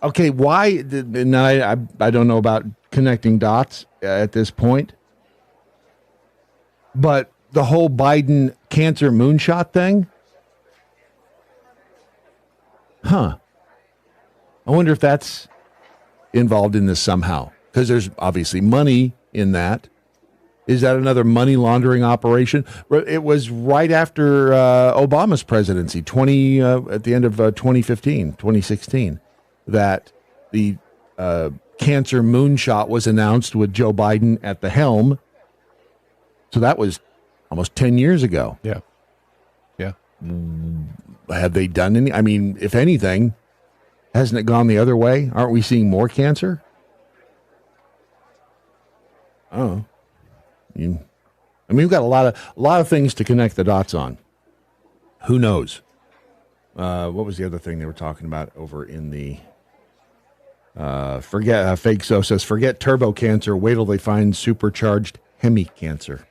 okay, why, and I don't know about connecting dots at this point, but the whole Biden cancer moonshot thing? I wonder if that's involved in this somehow, because there's obviously money in that. Is that another money laundering operation? It was right after Obama's presidency, at the end of 2016, that the cancer moonshot was announced with Joe Biden at the helm. So that was almost 10 years ago. Yeah. Have they done any? I mean, if anything, hasn't it gone the other way? Aren't we seeing more cancer? Oh. We've got a lot of things to connect the dots on. Who knows? What was the other thing they were talking about over in the Fake So says, forget turbo cancer, wait till they find supercharged hemi cancer.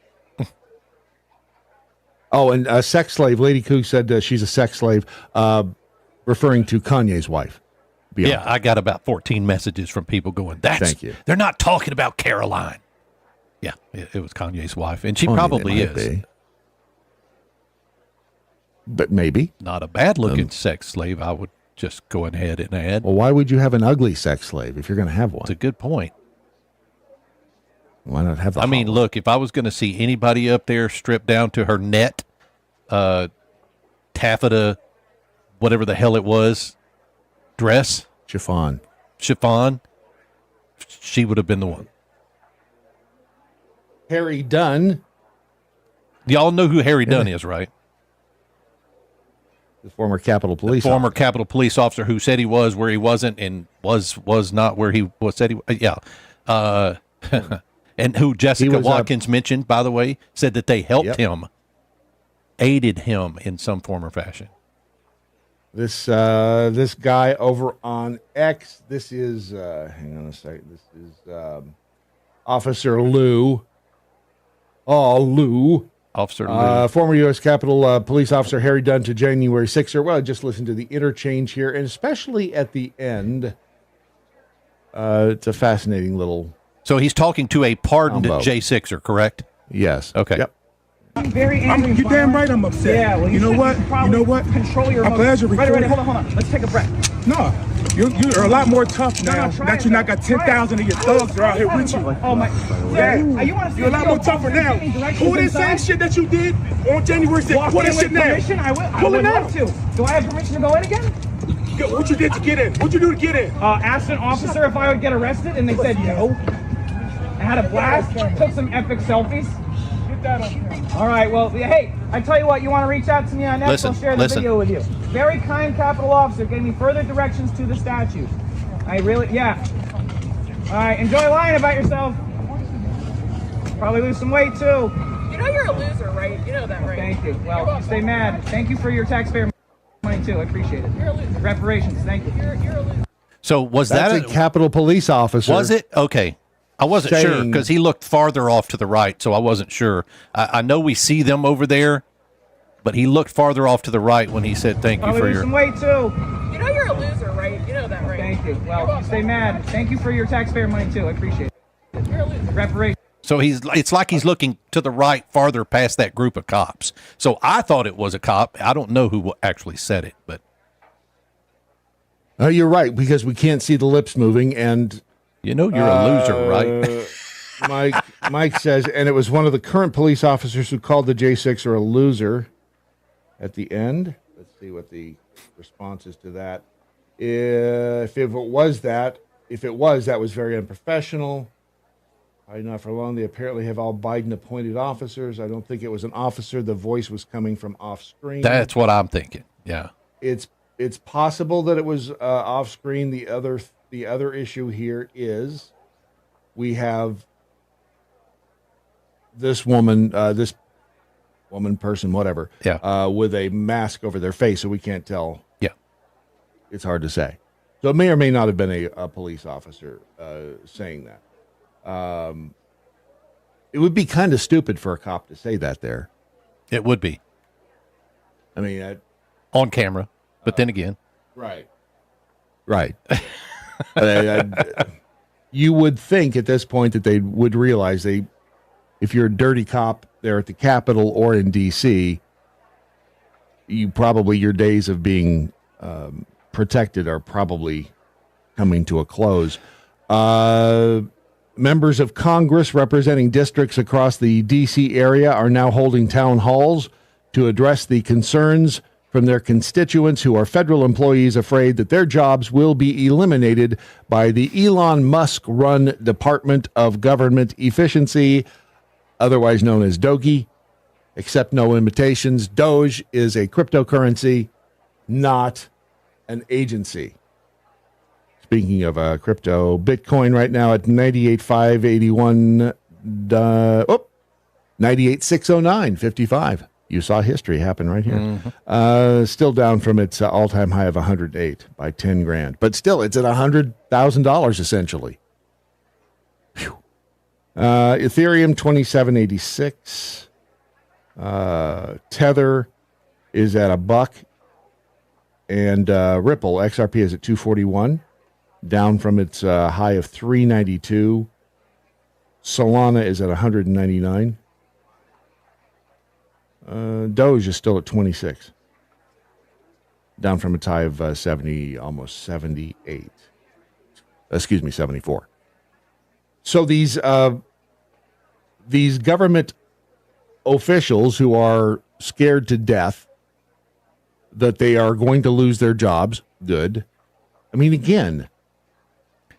Oh, and a sex slave. Lady Cook said she's a sex slave, referring to Kanye's wife. Beyonce. Yeah, I got about 14 messages from people going, Thank you. They're not talking about Caroline. Yeah, it was Kanye's wife, and she probably is. Be. But maybe. Not a bad-looking sex slave, I would just go ahead and add. Well, why would you have an ugly sex slave if you're going to have one? It's a good point. Why not have the I mean, look, if I was going to see anybody up there stripped down to her net, taffeta, whatever the hell it was, dress? Chiffon, she would have been the one. Harry Dunn. Y'all know who Harry Dunn is, right? The former Capitol Police officer. Capitol Police officer who said he was where he wasn't and was not where he was said he was. Yeah. And who Jessica Watkins mentioned, by the way, said that they helped him, aided him in some form or fashion. This guy over on X, this is, hang on a second, this is Officer Lou. Oh, Lou. Officer Lou. Former U.S. Capitol Police Officer Harry Dunn to January 6th. Well, just listen to the interchange here, and especially at the end. It's a fascinating little... So he's talking to a pardoned J6er, correct? Yes. Okay. Yep. I'm very angry. You're damn right I'm upset. Yeah, well, you know what? Control your emotions. I'm glad you're recording. Ready, hold on. Let's take a breath. No, you're a lot more tough now that you not got 10,000 of your thugs are out here with you. Oh, my. Yeah, you're a lot more tougher now. Pull that same shit that you did on January 6th. Pull that shit now. Pull it out. Do I have permission to go in again? What you did to get in? What'd you do to get in? Asked an officer if I would get arrested, and they said no. I had a blast, took some epic selfies. Get that on camera. All right, well, hey, I tell you what, you want to reach out to me on X, I'll share the video with you. Very kind Capitol officer gave me further directions to the statue. All right, enjoy lying about yourself. Probably lose some weight, too. You know you're a loser, right? You know that, right? Thank you. Well, stay mad. Thank you for your taxpayer money, too. I appreciate it. You're a loser. Reparations, thank you. You're a loser. So was That's that a Capitol Police officer? Was it? Okay. I wasn't sure because he looked farther off to the right, so I wasn't sure. I know we see them over there, but he looked farther off to the right when he said thank you for your... some weight, too. You know you're a loser, right? You know that, right? Thank you. Well, stay mad. Thank you for your taxpayer money, too. I appreciate it. You're a loser. Reparation. So it's like he's looking to the right farther past that group of cops. So I thought it was a cop. I don't know who actually said it, but... You're right, because we can't see the lips moving, and... You know you're a loser, right? Mike says, and it was one of the current police officers who called the J6 a loser at the end. Let's see what the response is to that. If it was, that was very unprofessional. Not for long. They apparently have all Biden-appointed officers. I don't think it was an officer. The voice was coming from off-screen. That's what I'm thinking. Yeah, it's possible that it was off-screen. The other issue here is we have this woman, person, whatever, with a mask over their face, so we can't tell. Yeah, it's hard to say. So it may or may not have been a police officer saying that. It would be kind of stupid for a cop to say that there. It would be. I mean, on camera, but then again. Right. You would think at this point that they would realize if you're a dirty cop there at the Capitol or in D.C., your days of being protected are probably coming to a close. Members of Congress representing districts across the D.C. area are now holding town halls to address the concerns from their constituents who are federal employees afraid that their jobs will be eliminated by the Elon Musk-run Department of Government Efficiency, otherwise known as DOGE. Accept no imitations. Doge is a cryptocurrency, not an agency. Speaking of crypto, Bitcoin right now at 98,581, 98,609.55. You saw history happen right here. Mm-hmm. Still down from its all-time high of 108 by 10 grand. But still, it's at $100,000 essentially. Phew. Ethereum, 2786. Tether is at $1. And Ripple, XRP is at 241. Down from its high of 392. Solana is at 199. Doge is still at 26. Down from its high of 70, almost 78. 74. So these government officials who are scared to death that they are going to lose their jobs, good. I mean, again...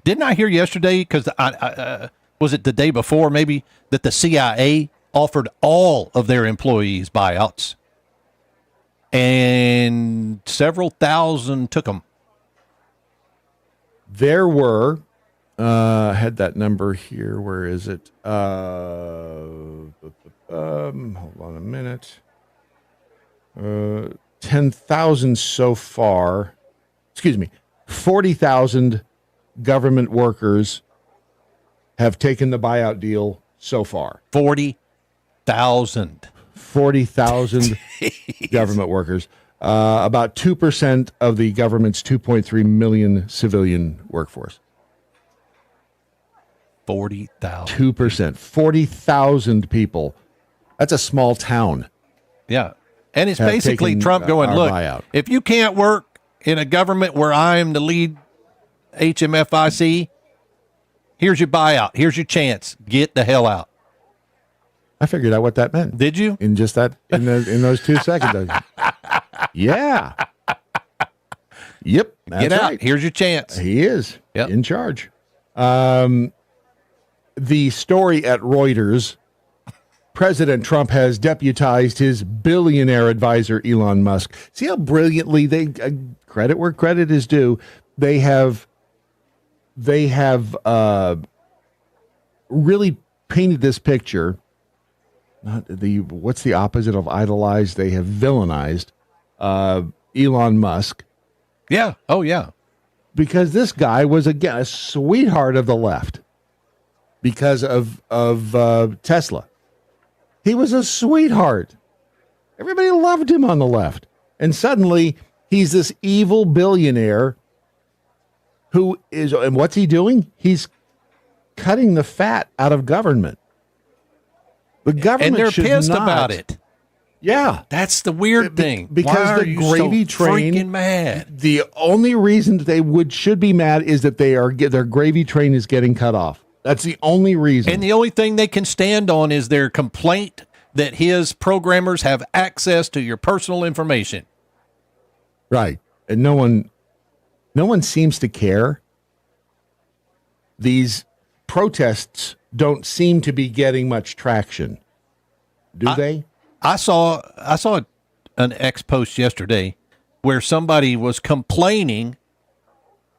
Didn't I hear yesterday, because was it the day before maybe, that the CIA offered all of their employees buyouts and several thousand took them? There were, had that number here. Where is it? Hold on a minute. 10,000 so far. 40,000 government workers have taken the buyout deal so far. 40,000 government workers. About 2% of the government's 2.3 million civilian workforce. 40,000. 2%. 40,000 people. That's a small town. Yeah. And it's basically Trump going, look, buyout. If you can't work in a government where I'm the lead HMFIC, here's your buyout. Here's your chance. Get the hell out. I figured out what that meant. Did you? In just that, in those 2 seconds. Yeah. Yep. That's Get out. Right. Here's your chance. He is in charge. The story at Reuters, President Trump has deputized his billionaire advisor, Elon Musk. See how brilliantly they, credit where credit is due, they have really painted this picture. What's the opposite of idolized? They have villainized Elon Musk. Yeah. Oh, yeah. Because this guy was, again, a sweetheart of the left. because of Tesla. He was a sweetheart. Everybody loved him on the left. And suddenly he's this evil billionaire who is, and what's he doing? He's cutting the fat out of government. The government and they're should pissed not, about it. Yeah. That's the weird thing. Because Why are the you gravy so train, freaking mad? The only reason that they should be mad is that their gravy train is getting cut off. That's the only reason. And the only thing they can stand on is their complaint that his programmers have access to your personal information. Right. And no one seems to care. These protests don't seem to be getting much traction. Do they? I saw an X post yesterday where somebody was complaining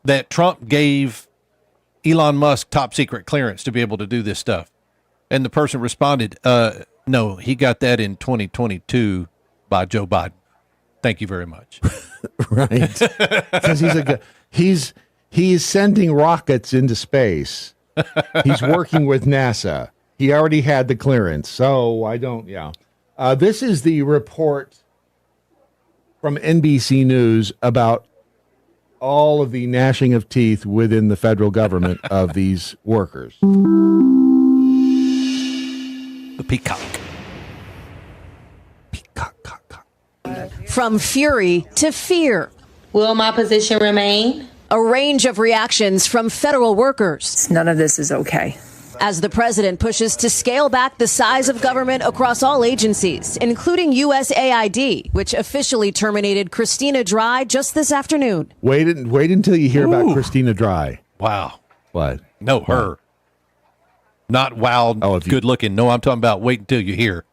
that Trump gave Elon Musk top secret clearance to be able to do this stuff. And the person responded, no, he got that in 2022 by Joe Biden. Thank you very much. Right. Because he's sending rockets into space. He's working with NASA. He already had the clearance. So this is the report from NBC News about all of the gnashing of teeth within the federal government of these workers. The peacock. From fury to fear. Will my position remain? A range of reactions from federal workers. None of this is okay. As the president pushes to scale back the size of government across all agencies, including USAID, which officially terminated Christina Dry just this afternoon. Wait until you hear about Christina Dry. Wow. What? No, her. Not wild, good looking. No, I'm talking about wait until you hear.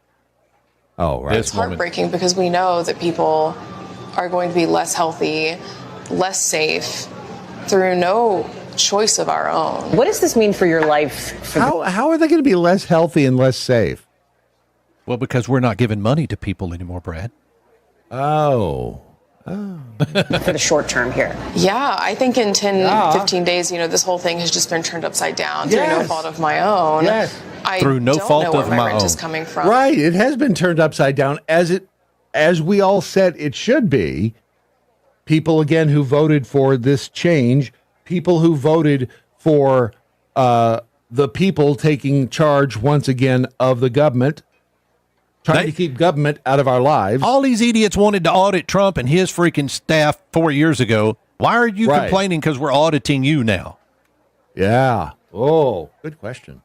Oh, right. It's heartbreaking because we know that people are going to be less healthy, less safe through no choice of our own. What does this mean for your life? How are they going to be less healthy and less safe? Well, because we're not giving money to people anymore, Brad. Oh. For the short term here. Yeah, I think in 10, 15 days, this whole thing has just been turned upside down through no fault of my own. Yes. I through no don't fault know where of my my rent own. is coming from. Right. It has been turned upside down as we all said it should be. People, again, who voted for this change, people who voted for the people taking charge once again of the government, trying to keep government out of our lives. All these idiots wanted to audit Trump and his freaking staff 4 years ago. Why are you complaining because we're auditing you now? Yeah. Oh, good question.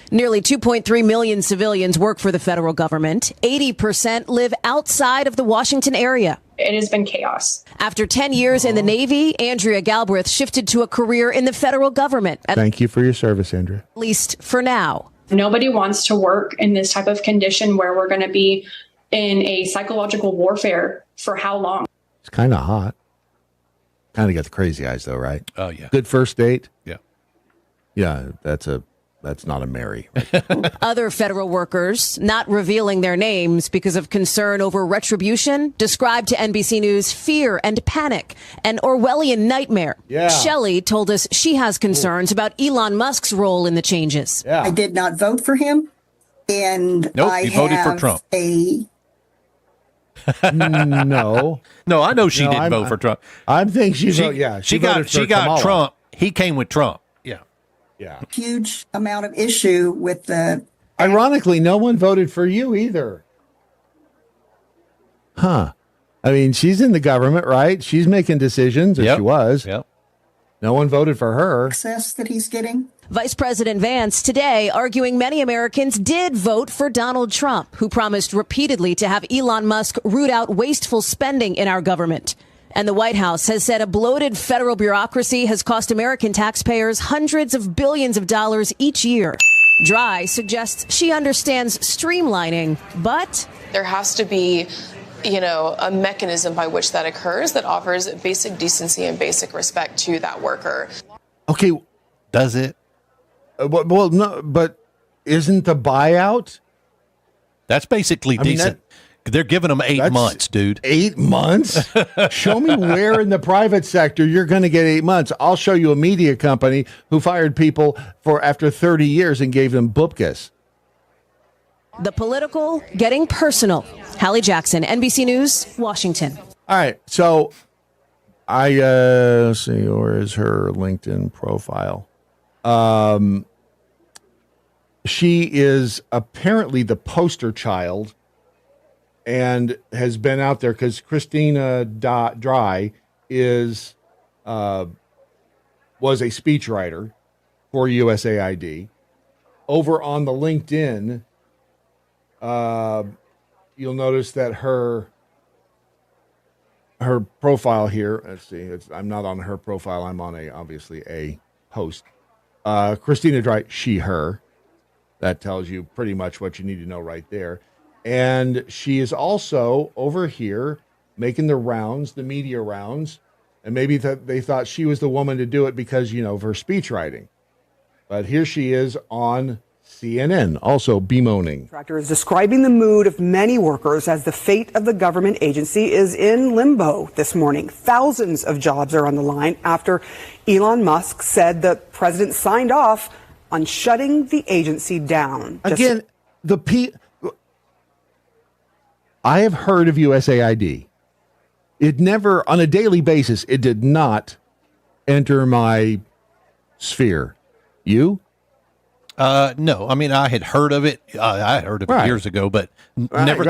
Nearly 2.3 million civilians work for the federal government. 80% live outside of the Washington area. It has been chaos. After 10 years in the Navy, Andrea Galbraith shifted to a career in the federal government. Thank you for your service, Andrea. At least for now. Nobody wants to work in this type of condition where we're going to be in a psychological warfare for how long? It's kind of hot. Kind of got the crazy eyes, though, right? Oh, yeah. Good first date. Yeah. Yeah, that's not a Mary. Other federal workers, not revealing their names because of concern over retribution, described to NBC News fear and panic, an Orwellian nightmare. Yeah. Shelley told us she has concerns about Elon Musk's role in the changes. Yeah. I did not vote for him, and Nope, I you voted for have Trump. No. No, I know she didn't vote for Trump. I'm thinking she got Kamala. Trump. He came with Trump. Yeah. huge amount of issue with the. Ironically, no one voted for you either. Huh. I mean, she's in the government, right? She's making decisions, or she was. Yep. No one voted for her. Access that he's getting. Vice President Vance today arguing many Americans did vote for Donald Trump, who promised repeatedly to have Elon Musk root out wasteful spending in our government. And the White House has said a bloated federal bureaucracy has cost American taxpayers hundreds of billions of dollars each year. Dry suggests she understands streamlining, but There has to be, a mechanism by which that occurs that offers basic decency and basic respect to that worker. Okay. Does it? Well, no, but isn't the buyout? That's basically decent. They're giving them 8 months, dude. 8 months? Show me where in the private sector you're going to get 8 months. I'll show you a media company who fired people for after 30 years and gave them bupkis. The political getting personal. Hallie Jackson, NBC News, Washington. All right, so I see, where is her LinkedIn profile? She is apparently the poster child and has been out there because Christina Dry was a speechwriter for USAID. Over on the LinkedIn, you'll notice that her profile here. Let's see. I'm not on her profile. I'm on obviously a host. Christina Dry, she, her. That tells you pretty much what you need to know right there. And she is also over here making the rounds, the media rounds. And maybe they thought she was the woman to do it because, of her speech writing. But here she is on CNN, also bemoaning. Contractor is describing the mood of many workers as the fate of the government agency is in limbo this morning. Thousands of jobs are on the line after Elon Musk said the president signed off on shutting the agency down. Again, I have heard of USAID. It never, on a daily basis, it did not enter my sphere. You? No, I mean, I had heard of it. I heard of it years ago, but never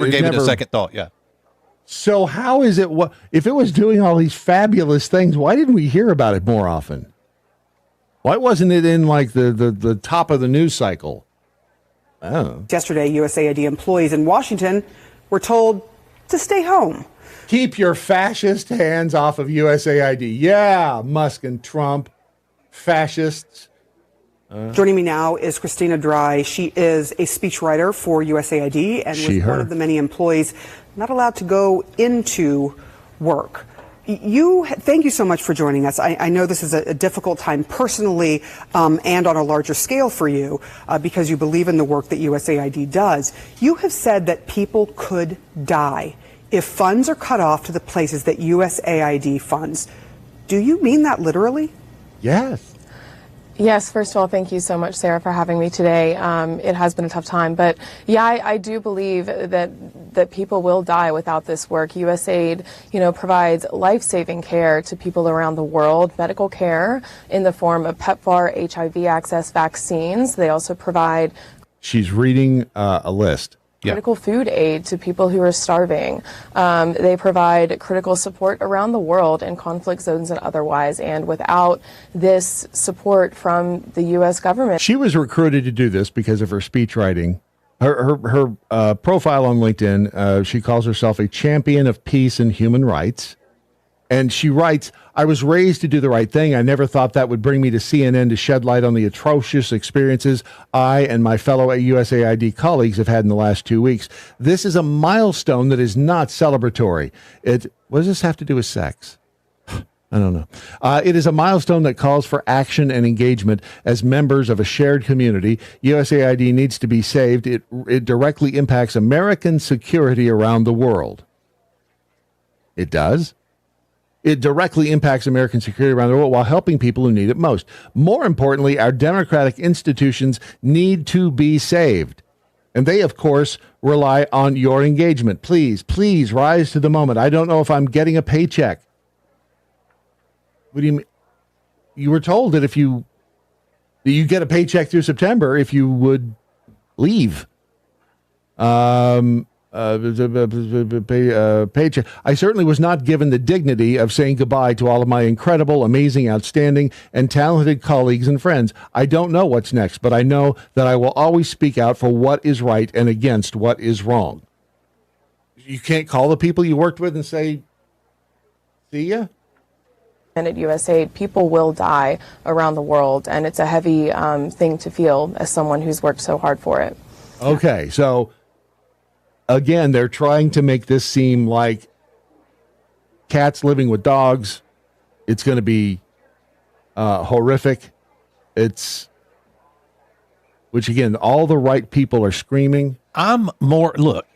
gave it a second thought. Yeah. So how is it? If it was doing all these fabulous things, why didn't we hear about it more often? Why wasn't it in like the top of the news cycle? Oh. Yesterday, USAID employees in Washington were told to stay home. Keep your fascist hands off of USAID. Yeah, Musk and Trump, fascists. Joining me now is Christina Dry. She is a speechwriter for USAID and was one of the many employees not allowed to go into work. Thank you so much for joining us. I know this is a difficult time personally and on a larger scale for you because you believe in the work that USAID does. You have said that people could die if funds are cut off to the places that USAID funds. Do you mean that literally? Yes. Yes, first of all, thank you so much, Sarah, for having me today. It has been a tough time, but yeah, I do believe that people will die without this work. USAID, provides life-saving care to people around the world, medical care in the form of PEPFAR, HIV access vaccines. They also provide. She's reading a list. Critical food aid to people who are starving. They provide critical support around the world in conflict zones and otherwise. And without this support from the U.S. government. She was recruited to do this because of her speech writing. Her profile on LinkedIn, she calls herself a champion of peace and human rights. And she writes, I was raised to do the right thing. I never thought that would bring me to CNN to shed light on the atrocious experiences I and my fellow USAID colleagues have had in the last 2 weeks. This is a milestone that is not celebratory. What does this have to do with sex? I don't know. It is a milestone that calls for action and engagement as members of a shared community. USAID needs to be saved. It directly impacts American security around the world. It does. It directly impacts American security around the world while helping people who need it most. More importantly, our democratic institutions need to be saved. And they, of course, rely on your engagement. Please, please rise to the moment. I don't know if I'm getting a paycheck. What do you mean? You were told that you get a paycheck through September if you would leave. Paycheck. I certainly was not given the dignity of saying goodbye to all of my incredible, amazing, outstanding, and talented colleagues and friends. I don't know what's next, but I know that I will always speak out for what is right and against what is wrong. You can't call the people you worked with and say, see ya? And at USAID, people will die around the world, and it's a heavy thing to feel as someone who's worked so hard for it. Okay, so again, they're trying to make this seem like cats living with dogs. It's going to be horrific. Which again, all the right people are screaming. I'm more, look,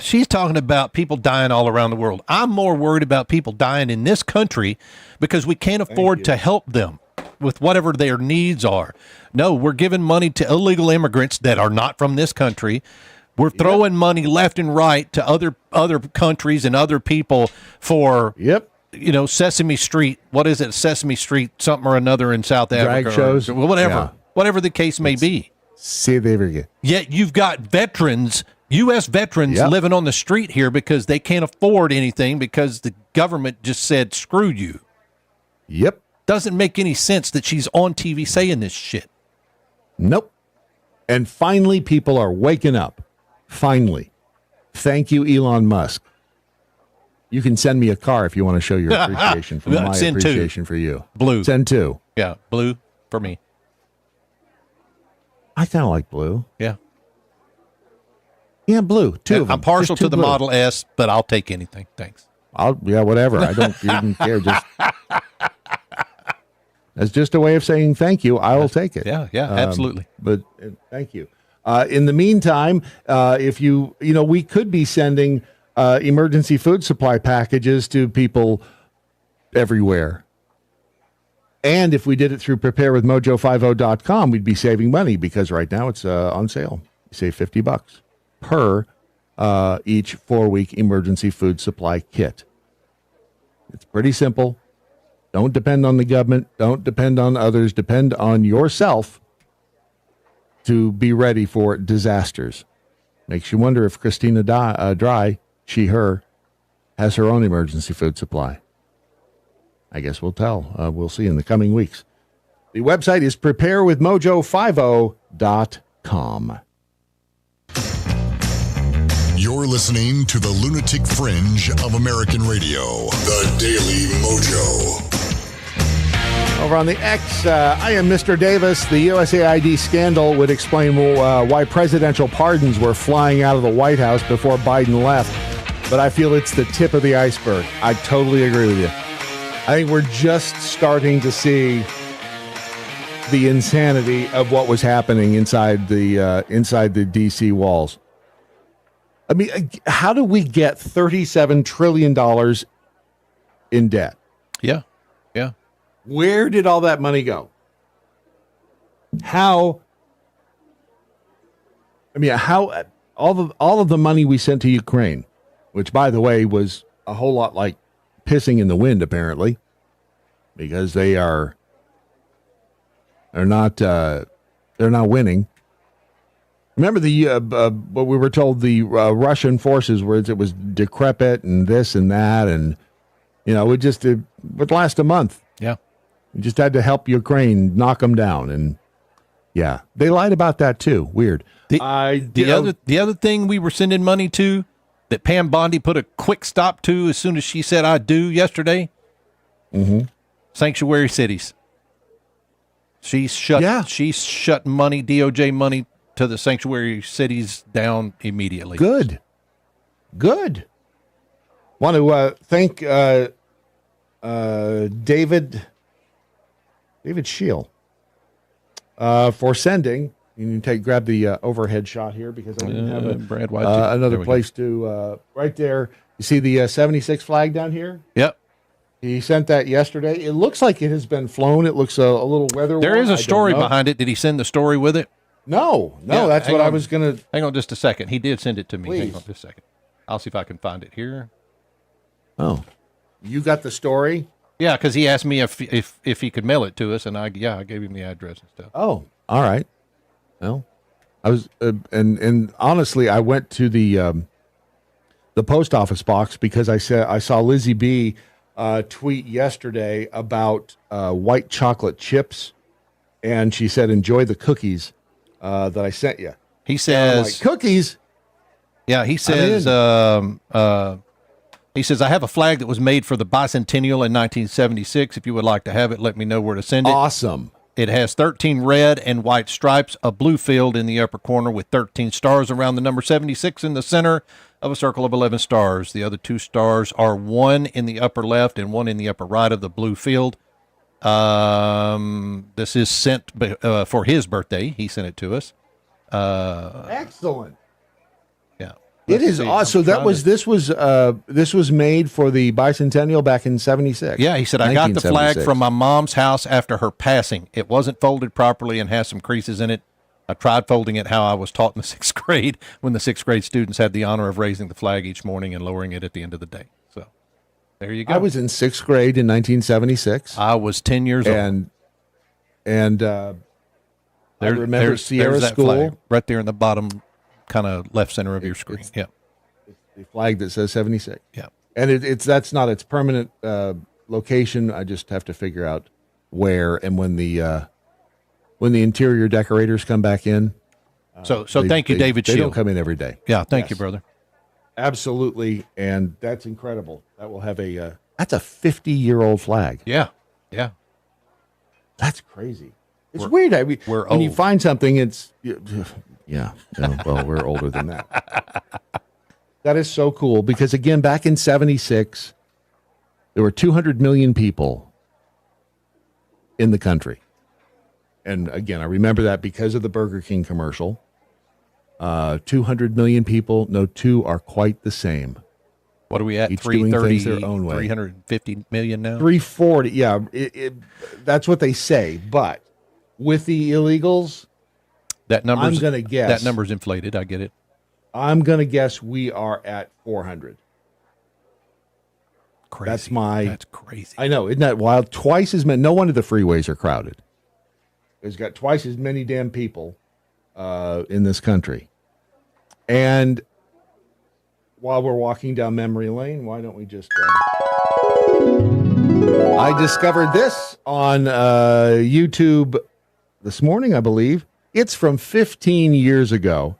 she's talking about people dying all around the world. I'm more worried about people dying in this country because we can't afford to help them with whatever their needs are. No, we're giving money to illegal immigrants that are not from this country. We're throwing money left and right to other countries and other people for, Sesame Street. What is it? Sesame Street, something or another in South Africa. Drag shows. Or whatever. Whatever the case may be. See, they forget. Yet you've got veterans, U.S. veterans, living on the street here because they can't afford anything because the government just said, screw you. Yep. Doesn't make any sense that she's on TV saying this shit. Nope. And finally, people are waking up. Finally. Thank you, Elon Musk. You can send me a car if you want to show your appreciation for my Send appreciation two. for you. Blue. Send two. Yeah, blue for me. I kind of like blue. Yeah. Yeah, blue. Two of them. I'm partial to the blue. Model S, but I'll take anything. Thanks. Whatever. I don't even care. Just that's just a way of saying thank you. I will take it. Yeah, absolutely. But thank you. In the meantime, if we could be sending emergency food supply packages to people everywhere. And if we did it through preparewithmojo50.com, we'd be saving money because right now it's on sale. You save $50 per each 4-week emergency food supply kit. It's pretty simple. Don't depend on the government. Don't depend on others. Depend on yourself to be ready for disasters. Makes you wonder if Christina Dry, she, her, has her own emergency food supply. I guess we'll tell. We'll see in the coming weeks. The website is preparewithmojo50.com. You're listening to the Lunatic Fringe of American Radio, the Daily Mojo. Over on the X, I am Mr. Davis. The USAID scandal would explain why presidential pardons were flying out of the White House before Biden left. But I feel it's the tip of the iceberg. I totally agree with you. I think we're just starting to see the insanity of what was happening inside the D.C. walls. I mean, how do we get $37 trillion in debt? Yeah. Where did all that money go? How all of the money we sent to Ukraine, which, by the way, was a whole lot like pissing in the wind, apparently, because they're not winning. Remember what we were told the Russian forces were, it was decrepit and this and that, and it would last a month. Yeah, we just had to help Ukraine knock them down, and yeah, they lied about that too. Weird. The other thing we were sending money to that Pam Bondi put a quick stop to as soon as she said "I do" yesterday. Mm-hmm. Sanctuary cities. She's shut money, DOJ money, to the sanctuary cities down immediately. Good. Want to thank David Scheel for sending. You can grab the overhead shot here because I didn't have another place to. Right there, you see the 76 flag down here? Yep. He sent that yesterday. It looks like it has been flown. It looks a little weather. There is a story behind it. Did he send the story with it? No. That's what I was going to. Hang on just a second. He did send it to me. Please. Hang on just a second. I'll see if I can find it here. Oh, you got the story? Yeah, because he asked me if he could mail it to us, and I gave him the address and stuff. Oh, all right. Well, I was and honestly, I went to the post office box because I saw Lizzie B tweet yesterday about white chocolate chips, and she said, "Enjoy the cookies that I sent you." He says cookies. Yeah, he says. He says, "I have a flag that was made for the bicentennial in 1976. If you would like to have it, let me know where to send it." Awesome. It has 13 red and white stripes, a blue field in the upper corner with 13 stars around the number 76 in the center of a circle of 11 stars. The other 2 stars are one in the upper left and one in the upper right of the blue field. This is sent for his birthday. He sent it to us. Excellent. It is awesome. So this was made for the bicentennial back in '76. Yeah, he said I got the flag from my mom's house after her passing. It wasn't folded properly and has some creases in it. I tried folding it how I was taught in the 6th grade when the 6th grade students had the honor of raising the flag each morning and lowering it at the end of the day. So there you go. I was in 6th grade in 1976. I was 10 years old. And I remember Sierra there's that School. flag right there in the bottom kind of left center of your screen. Yeah. The flag that says 76. Yeah. And that's not its permanent location. I just have to figure out where and when the interior decorators come back in. So thank you, David Shield. They don't come in every day. Yeah, thank you, brother. Absolutely, and that's incredible. That will have that's a 50-year-old flag. Yeah, yeah. That's crazy. It's weird. I mean, we're when old. you find something, it's well, we're older than that. That is so cool because again, back in '76, there were 200 million people in the country. And again, I remember that because of the Burger King commercial. 200 million people. No two are quite the same. What are we at? Each doing 330, things their own way. 350 million now? 340. Yeah, that's what they say. But with the illegals, I'm going to guess. That number's inflated. I get it. I'm going to guess we are at 400. Crazy. That's crazy. I know. Isn't that wild? Twice as many. No wonder the freeways are crowded. There's got twice as many damn people in this country. And while we're walking down memory lane, why don't we just... I discovered this on YouTube this morning, I believe. It's from 15 years ago.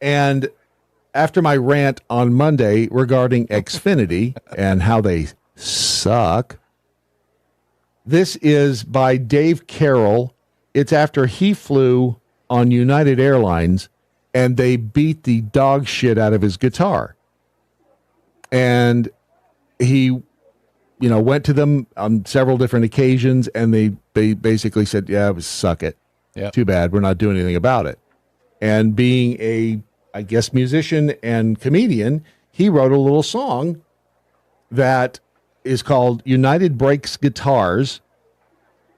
And after my rant on Monday regarding Xfinity and how they suck, this is by Dave Carroll. It's after he flew on United Airlines and they beat the dog shit out of his guitar. And he, went to them on several different occasions and they basically said, yeah, it was suck it. Yeah. Too bad. We're not doing anything about it. And being a, I guess, musician and comedian, he wrote a little song that is called United Breaks Guitars.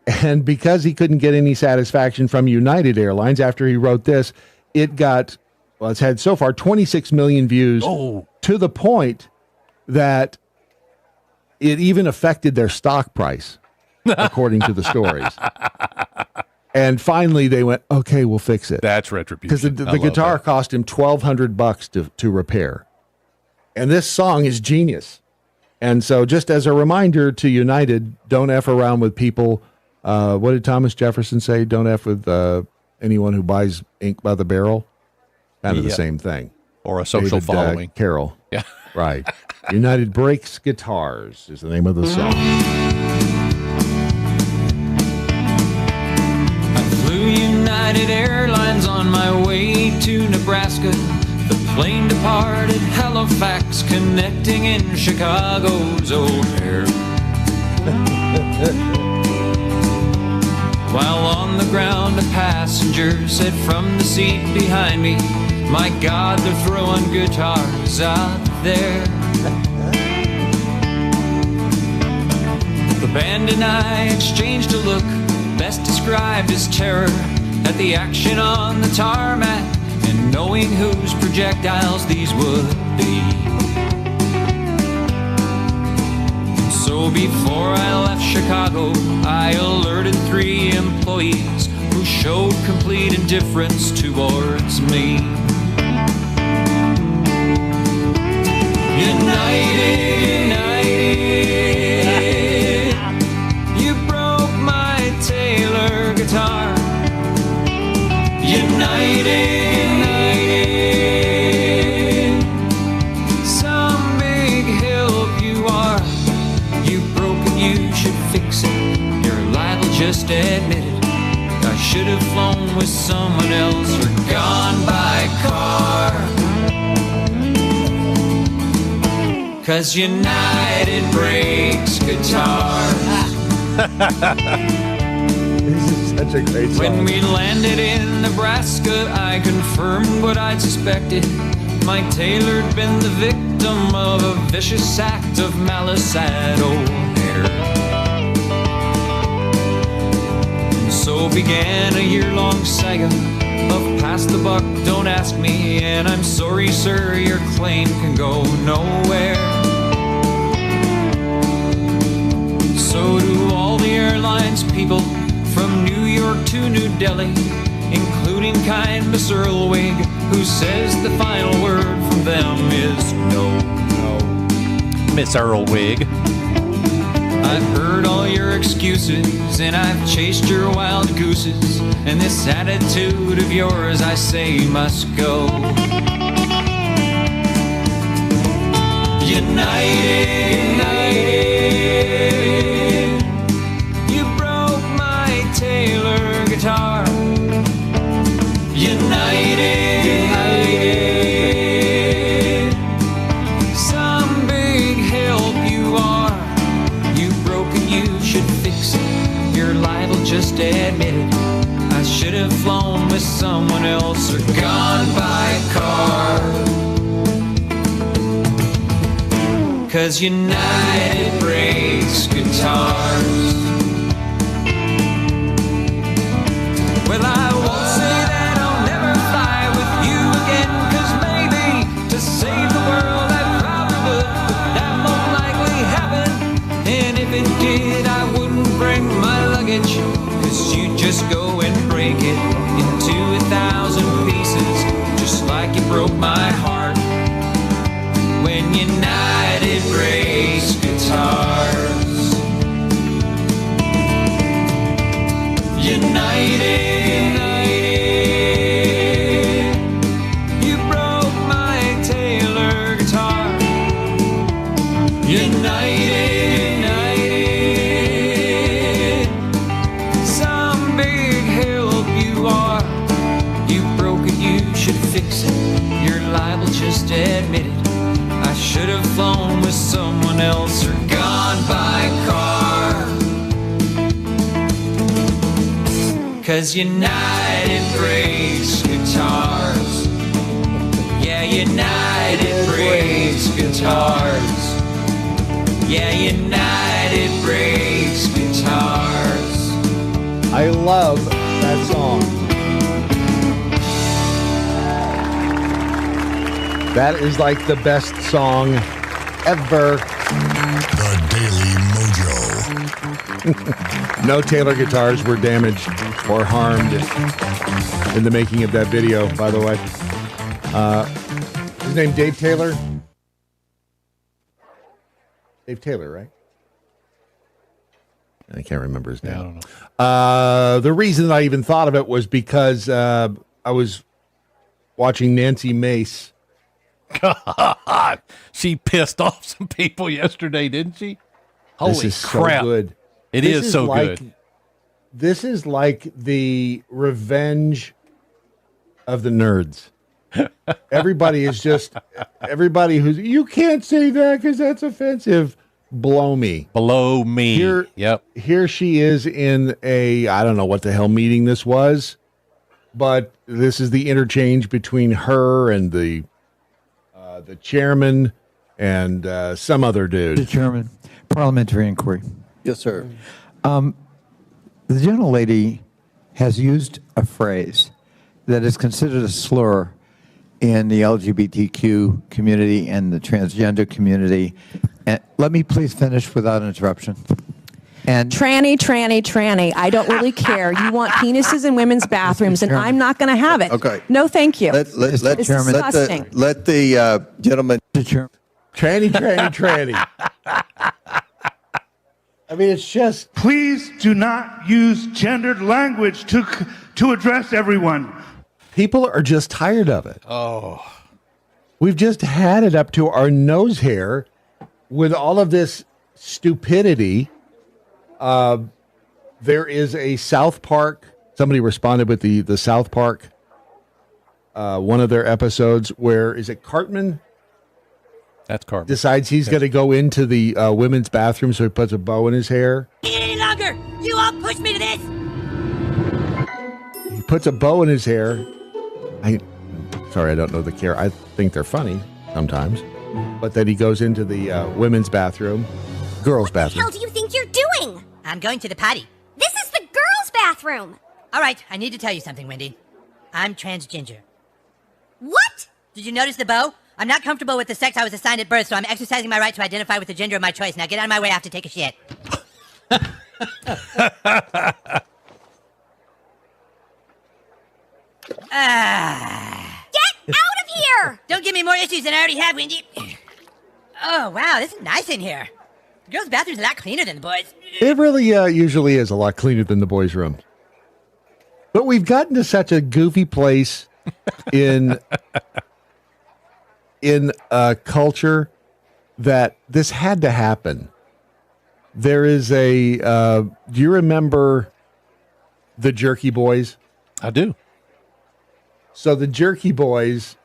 And because he couldn't get any satisfaction from United Airlines after he wrote this, it's had so far 26 million views to the point that it even affected their stock price, according to the stories. And finally they went, okay, we'll fix it. That's retribution. Because the guitar cost him $1,200 to repair. And this song is genius. And so just as a reminder to United, don't F around with people. What did Thomas Jefferson say? Don't F with anyone who buys ink by the barrel. Kind of the same thing. Or a social following. Carroll. Yeah. Right. United Breaks Guitars is the name of the song. United Airlines on my way to Nebraska. The plane departed Halifax, connecting in Chicago's O'Hare. While on the ground, a passenger said from the seat behind me, my God, they're throwing guitars out there. The band and I exchanged a look, best described as terror, at the action on the tarmac and knowing whose projectiles these would be. And so before I left Chicago, I alerted 3 employees who showed complete indifference towards me. United, you broke my Taylor guitar. United, some big help you are. You broke it, you should fix it. You're liable, just admit it. I should have flown with someone else or gone by car. 'Cause United breaks guitars. This is such a great song. When we landed in Nebraska, I confirmed what I'd suspected. my tailor'd been the victim of a vicious act of malice at O'Hare. And so began a year-long saga of pass the buck, don't ask me, and I'm sorry, sir, your claim can go nowhere. So do all the airlines people from New York to New Delhi, including kind Miss Earlwig, who says the final word from them is no. Miss Earlwig. I've heard all your excuses, and I've chased your wild gooses, and this attitude of yours, I say, must go. United, you broke my Taylor guitar. United, some big help you are. You broke and you should fix it. You're liable, just admit it. I should have flown with someone else or gone by car. 'Cause United breaks guitars. Well, I won't say that I'll never fly with you again, 'cause maybe to save the world I probably would, but that won't likely happen. And if it did, I wouldn't bring my luggage, 'cause you'd just go and break it into 1,000 pieces, just like you broke my heart when United breaks guitars. United, you broke my Taylor guitar. United, some big help you are. You broke it, you should fix it. You're liable, just admit it. I should have flown with someone else or gone by car. 'Cause United breaks guitars. Yeah, United breaks guitars. Yeah, United breaks guitars. I love that song. That is like the best song ever. The Daily Mojo. No Taylor guitars were damaged or harmed in the making of that video, by the way. His name Dave Taylor? Dave Taylor, right? I can't remember his name. I don't know. The reason I even thought of it was because I was watching Nancy Mace. God, she pissed off some people yesterday, didn't she? Holy This is crap. so good. It is so good. This is like the revenge of the nerds. Everybody who's, you can't say that because that's offensive. Blow me. Blow me. Here she is in a, I don't know what the hell meeting this was, but this is the interchange between her and the chairman and some other dude. Mr. Chairman, parliamentary inquiry. Yes, sir. The gentlelady has used a phrase that is considered a slur in the LGBTQ community and the transgender community. And let me please finish without interruption. And tranny. I don't really care. You want penises in women's bathrooms, and I'm not going to have it. Okay. No, thank you. It's disgusting. Let the gentleman. Tranny. I mean, it's just. Please do not use gendered language to address everyone. People are just tired of it. Oh. We've just had it up to our nose hair with all of this stupidity. There is a South Park. Somebody responded with the South Park, one of their episodes where, is it Cartman? That's Cartman. Decides he's going to go into the women's bathroom, so he puts a bow in his hair. Any longer! You all push me to this! He puts a bow in his hair. sorry, I don't know the care. I think they're funny sometimes. But then he goes into the women's bathroom, girls' bathroom. What the hell do you think you're doing? I'm going to the potty. This is the girls' bathroom. All right, I need to tell you something, Wendy. I'm transgender. What? Did you notice the bow? I'm not comfortable with the sex I was assigned at birth, so I'm exercising my right to identify with the gender of my choice. Now get out of my way, I have to take a shit. Get out of here! Don't give me more issues than I already have, Wendy. Oh, wow, this is nice in here. The girls' bathroom's a lot cleaner than the boys'. It really usually is a lot cleaner than the boys' room. But we've gotten to such a goofy place in culture that this had to happen. There is a, do you remember the Jerky Boys? I do. So the Jerky Boys,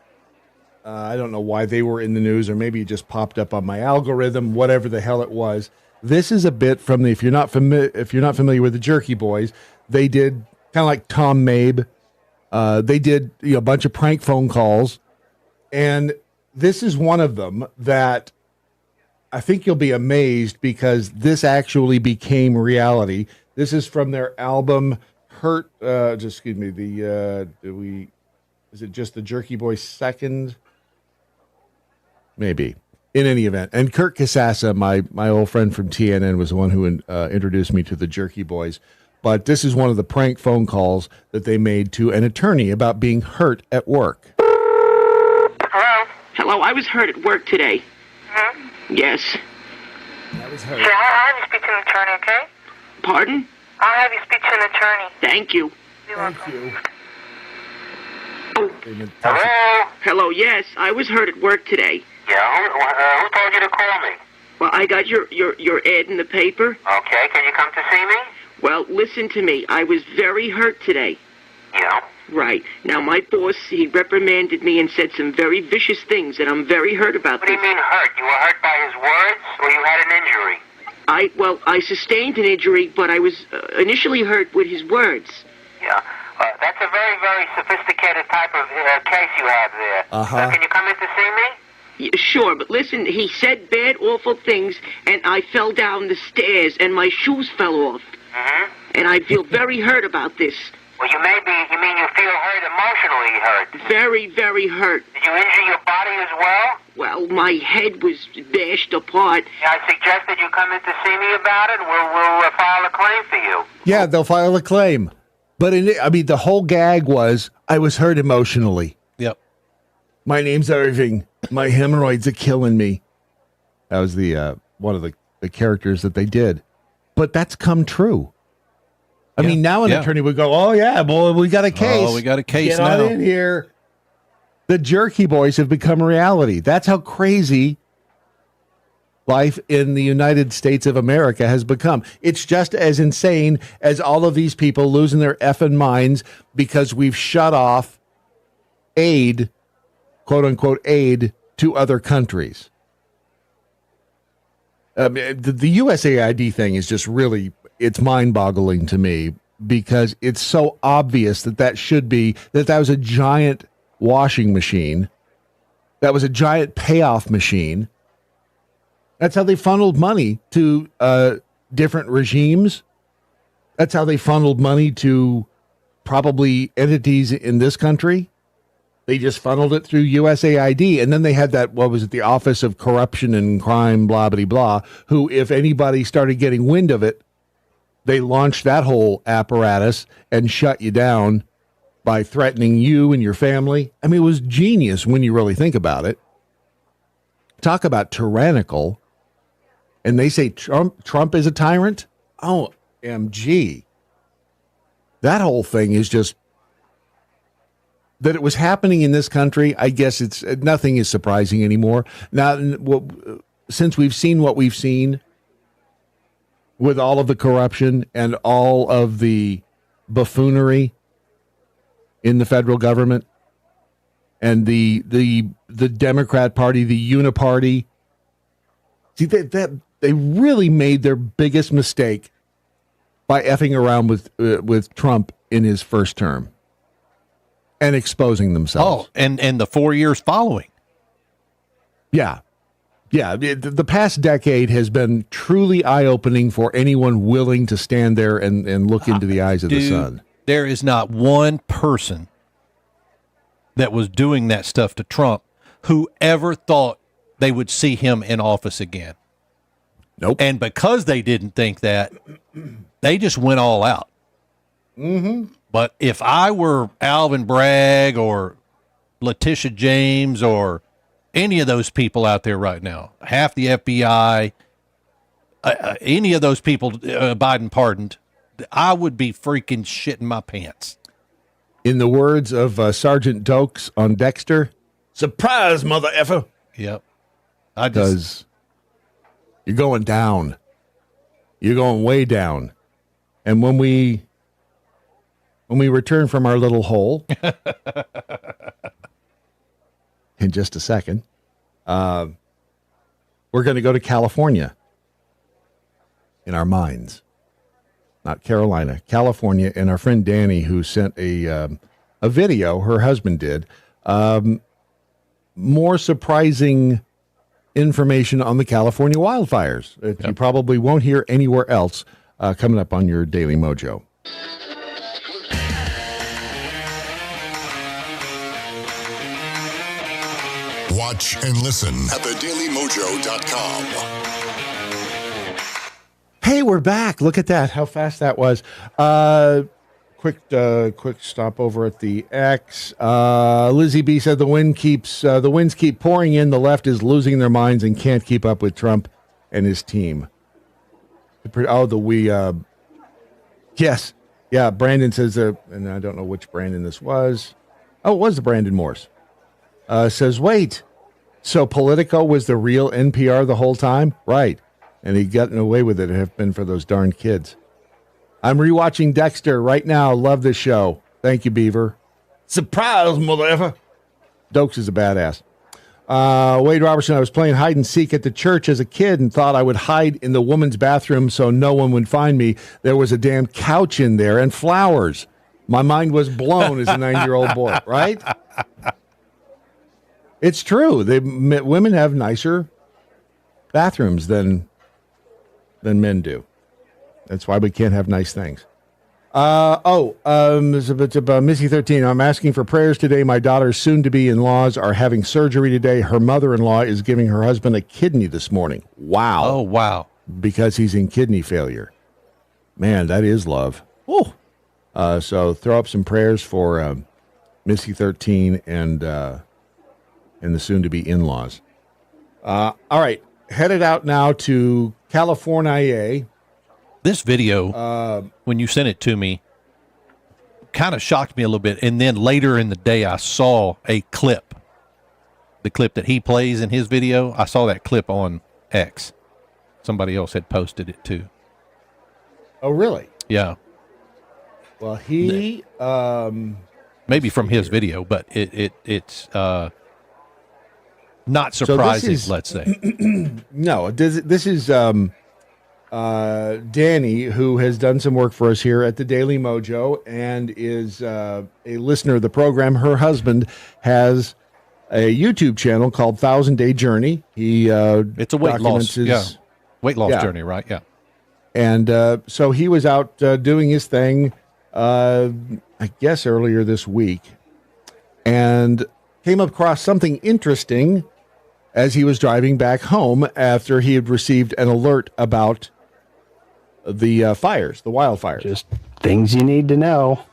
I don't know why they were in the news, or maybe it just popped up on my algorithm, whatever the hell it was. This is a bit from the, if you're not familiar with the Jerky Boys, they did kind of like Tom Mabe. They did a bunch of prank phone calls, and this is one of them that I think you'll be amazed because this actually became reality. This is from their album Hurt. Excuse me. Is it just the Jerky Boys second? Maybe. In any event, and Kurt Casassa, my old friend from TNN, was the one who introduced me to the Jerky Boys. But this is one of the prank phone calls that they made to an attorney about being hurt at work. Hello? Hello, I was hurt at work today. Hmm? Yes. I was hurt. Yeah, I'll have you speak to an attorney, okay? Pardon? I'll have you speak to an attorney. Thank you. You're welcome. Hello? Hello, yes, I was hurt at work today. Yeah, who told you to call me? Well, I got your ad in the paper. Okay, can you come to see me? Well, listen to me. I was very hurt today. Yeah? Right. Now, my boss, he reprimanded me and said some very vicious things, and I'm very hurt about What do you mean hurt? You were hurt by his words, or you had an injury? I sustained an injury, but I was initially hurt with his words. Yeah. That's a very, very sophisticated type of case you have there. Uh-huh. Can you come in to see me? Yeah, sure, but listen, he said bad, awful things, and I fell down the stairs, and my shoes fell off. Mm-hmm. And I feel very hurt about this. Well, you mean you feel hurt, emotionally hurt? Very, very hurt. Did you injure your body as well? Well, my head was bashed apart. Yeah, I suggested you come in to see me about it. We'll file a claim for you. Yeah, they'll file a claim. But the whole gag was, I was hurt emotionally. Yep. My name's Irving. My hemorrhoids are killing me. That was the one of the characters that they did. But that's come true. I mean, now an attorney would go, oh, yeah, boy, we got a case. Oh, we got a case Get now. on in here. The Jerky Boys have become a reality. That's how crazy life in the United States of America has become. It's just as insane as all of these people losing their effing minds because we've shut off aid, quote unquote, aid to other countries. The USAID thing is just really, it's mind-boggling to me because it's so obvious that should be, that was a giant washing machine. That was a giant payoff machine. That's how they funneled money to different regimes. That's how they funneled money to probably entities in this country. They just funneled it through USAID. And then they had that, what was it, the Office of Corruption and Crime, blah, blah, blah, who, if anybody started getting wind of it, they launched that whole apparatus and shut you down by threatening you and your family. I mean, it was genius when you really think about it. Talk about tyrannical. And they say Trump is a tyrant? OMG. That whole thing is just, that it was happening in this country, I guess nothing is surprising anymore. Now, since we've seen what we've seen with all of the corruption and all of the buffoonery in the federal government and the Democrat Party, the Uniparty, see, they really made their biggest mistake by effing around with Trump in his first term. and exposing themselves. Oh, and the 4 years following. Yeah. Yeah. The past decade has been truly eye-opening for anyone willing to stand there and look into the eyes of the sun. There is not one person that was doing that stuff to Trump who ever thought they would see him in office again. Nope. And because they didn't think that, they just went all out. Mm-hmm. But if I were Alvin Bragg or Letitia James or any of those people out there right now, half the FBI, any of those people Biden pardoned, I would be freaking shitting my pants. In the words of Sergeant Dokes on Dexter, surprise, mother effer. Yep. Because you're going down. You're going way down. And when we return from our little hole in just a second, we're going to go to California in our minds. Not Carolina, California. And our friend Danny, who sent a video, her husband did, more surprising information on the California wildfires that you probably won't hear anywhere else, coming up on your Daily Mojo. Watch and listen at thedailymojo.com. Hey, we're back. Look at that. How fast that was. Quick stop over at the X. Lizzie B said the winds keep pouring in. The left is losing their minds and can't keep up with Trump and his team. Yes. Yeah, Brandon says, and I don't know which Brandon this was. Oh, it was the Brandon Morse. Says, wait, so Politico was the real NPR the whole time? Right. And he'd gotten away with it if it had been for those darn kids. I'm rewatching Dexter right now. Love this show. Thank you, Beaver. Surprise, mother effer. Dokes is a badass. Wade Robertson, I was playing hide and seek at the church as a kid and thought I would hide in the woman's bathroom so no one would find me. There was a damn couch in there and flowers. My mind was blown as a 9-year-old boy, right? It's true. Women have nicer bathrooms than men do. That's why we can't have nice things. Missy 13. I'm asking for prayers today. My daughter's soon-to-be in-laws are having surgery today. Her mother-in-law is giving her husband a kidney this morning. Wow. Oh, wow. Because he's in kidney failure. Man, that is love. Oh. So throw up some prayers for Missy 13 and the soon-to-be in-laws. All right. Headed out now to California. This video, when you sent it to me, kind of shocked me a little bit. And then later in the day, I saw a clip, the clip that he plays in his video. I saw that clip on X. Somebody else had posted it too. Oh, really? Yeah. Well, he maybe from his video, but it's not surprising. So let's say. No, this is Danny, who has done some work for us here at the Daily Mojo and is a listener of the program. Her husband has a YouTube channel called 1,000-Day Journey. It's a weight loss, weight loss journey, right? Yeah. And so he was out doing his thing, I guess earlier this week, and came across something interesting as he was driving back home after he had received an alert about the fires, the wildfires. Just things you need to know.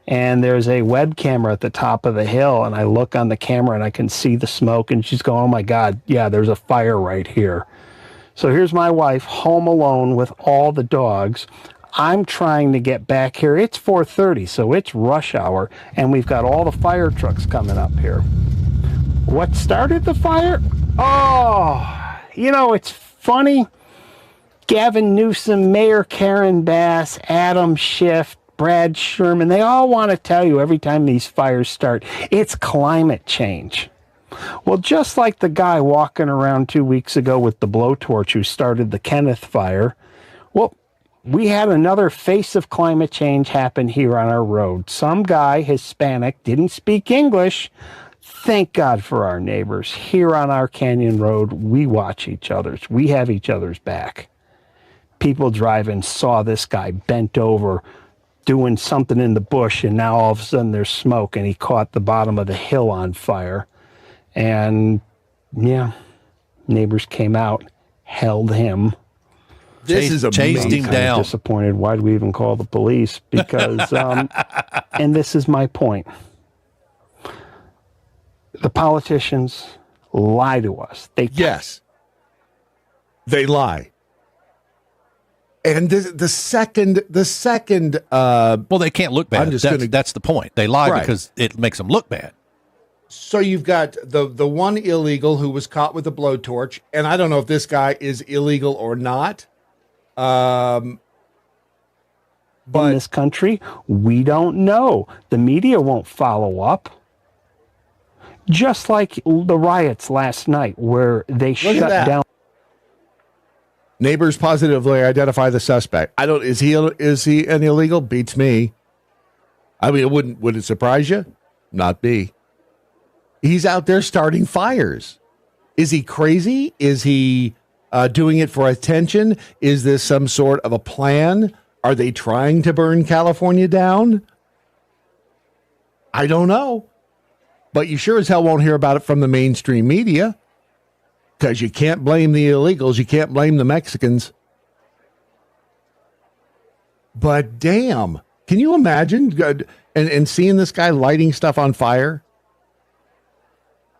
And there's a web camera at the top of the hill, and I look on the camera and I can see the smoke, and she's going, oh my God, yeah, there's a fire right here. So here's my wife home alone with all the dogs. I'm trying to get back here. It's 4:30, so it's rush hour, and we've got all the fire trucks coming up here. What started the fire? Oh, it's funny. Gavin Newsom, Mayor Karen Bass, Adam Schiff, Brad Sherman, they all want to tell you every time these fires start, it's climate change. Well, just like the guy walking around 2 weeks ago with the blowtorch who started the Kenneth fire, well, We had another face of climate change happen here on our road. Some guy, Hispanic, didn't speak English. Thank God for our neighbors. Here on our canyon road, we watch each other's. We have each other's back. People driving saw this guy bent over, doing something in the bush, and now all of a sudden there's smoke, and he caught the bottom of the hill on fire. And, yeah, neighbors came out, held him. This is amazing. Chased him down. Disappointed. Why do we even call the police? Because, and this is my point. The politicians lie to us. Yes. They lie. And the second, well, they can't look bad. That's the point. They lie because it makes them look bad. So you've got the one illegal who was caught with a blowtorch, and I don't know if this guy is illegal or not. But in this country, we don't know. The media won't follow up. Just like the riots last night, where they shut down. Neighbors positively identify the suspect. Is he an illegal? Beats me. I mean, would it surprise you? Not me. He's out there starting fires. Is he crazy? Is he doing it for attention? Is this some sort of a plan? Are they trying to burn California down? I don't know. But you sure as hell won't hear about it from the mainstream media, because you can't blame the illegals. You can't blame the Mexicans. But damn, can you imagine and seeing this guy lighting stuff on fire?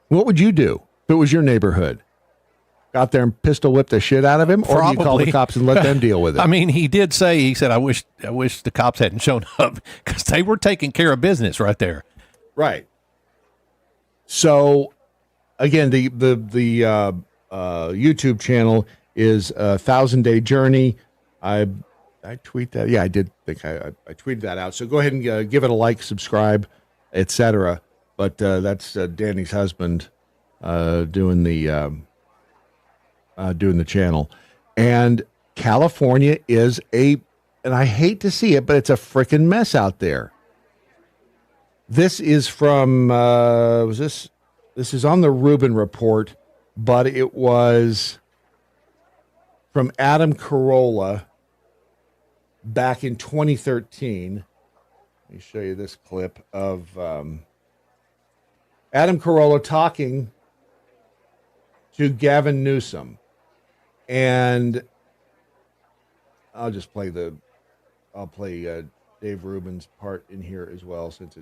What would you do if it was your neighborhood? Got there and pistol whipped the shit out of him? Or do you call the cops and let them deal with it? I mean, he said, I wish the cops hadn't shown up, because they were taking care of business right there. Right. So, again, the YouTube channel is 1,000 Day Journey. I tweet that. Yeah, I did think I tweeted that out. So go ahead and give it a like, subscribe, etc. But that's Danny's husband doing the channel. And California is and I hate to see it, but it's a freaking mess out there. This is from, this is on the Rubin Report, but it was from Adam Carolla back in 2013. Let me show you this clip of Adam Carolla talking to Gavin Newsom. And I'll play Dave Rubin's part in here as well, since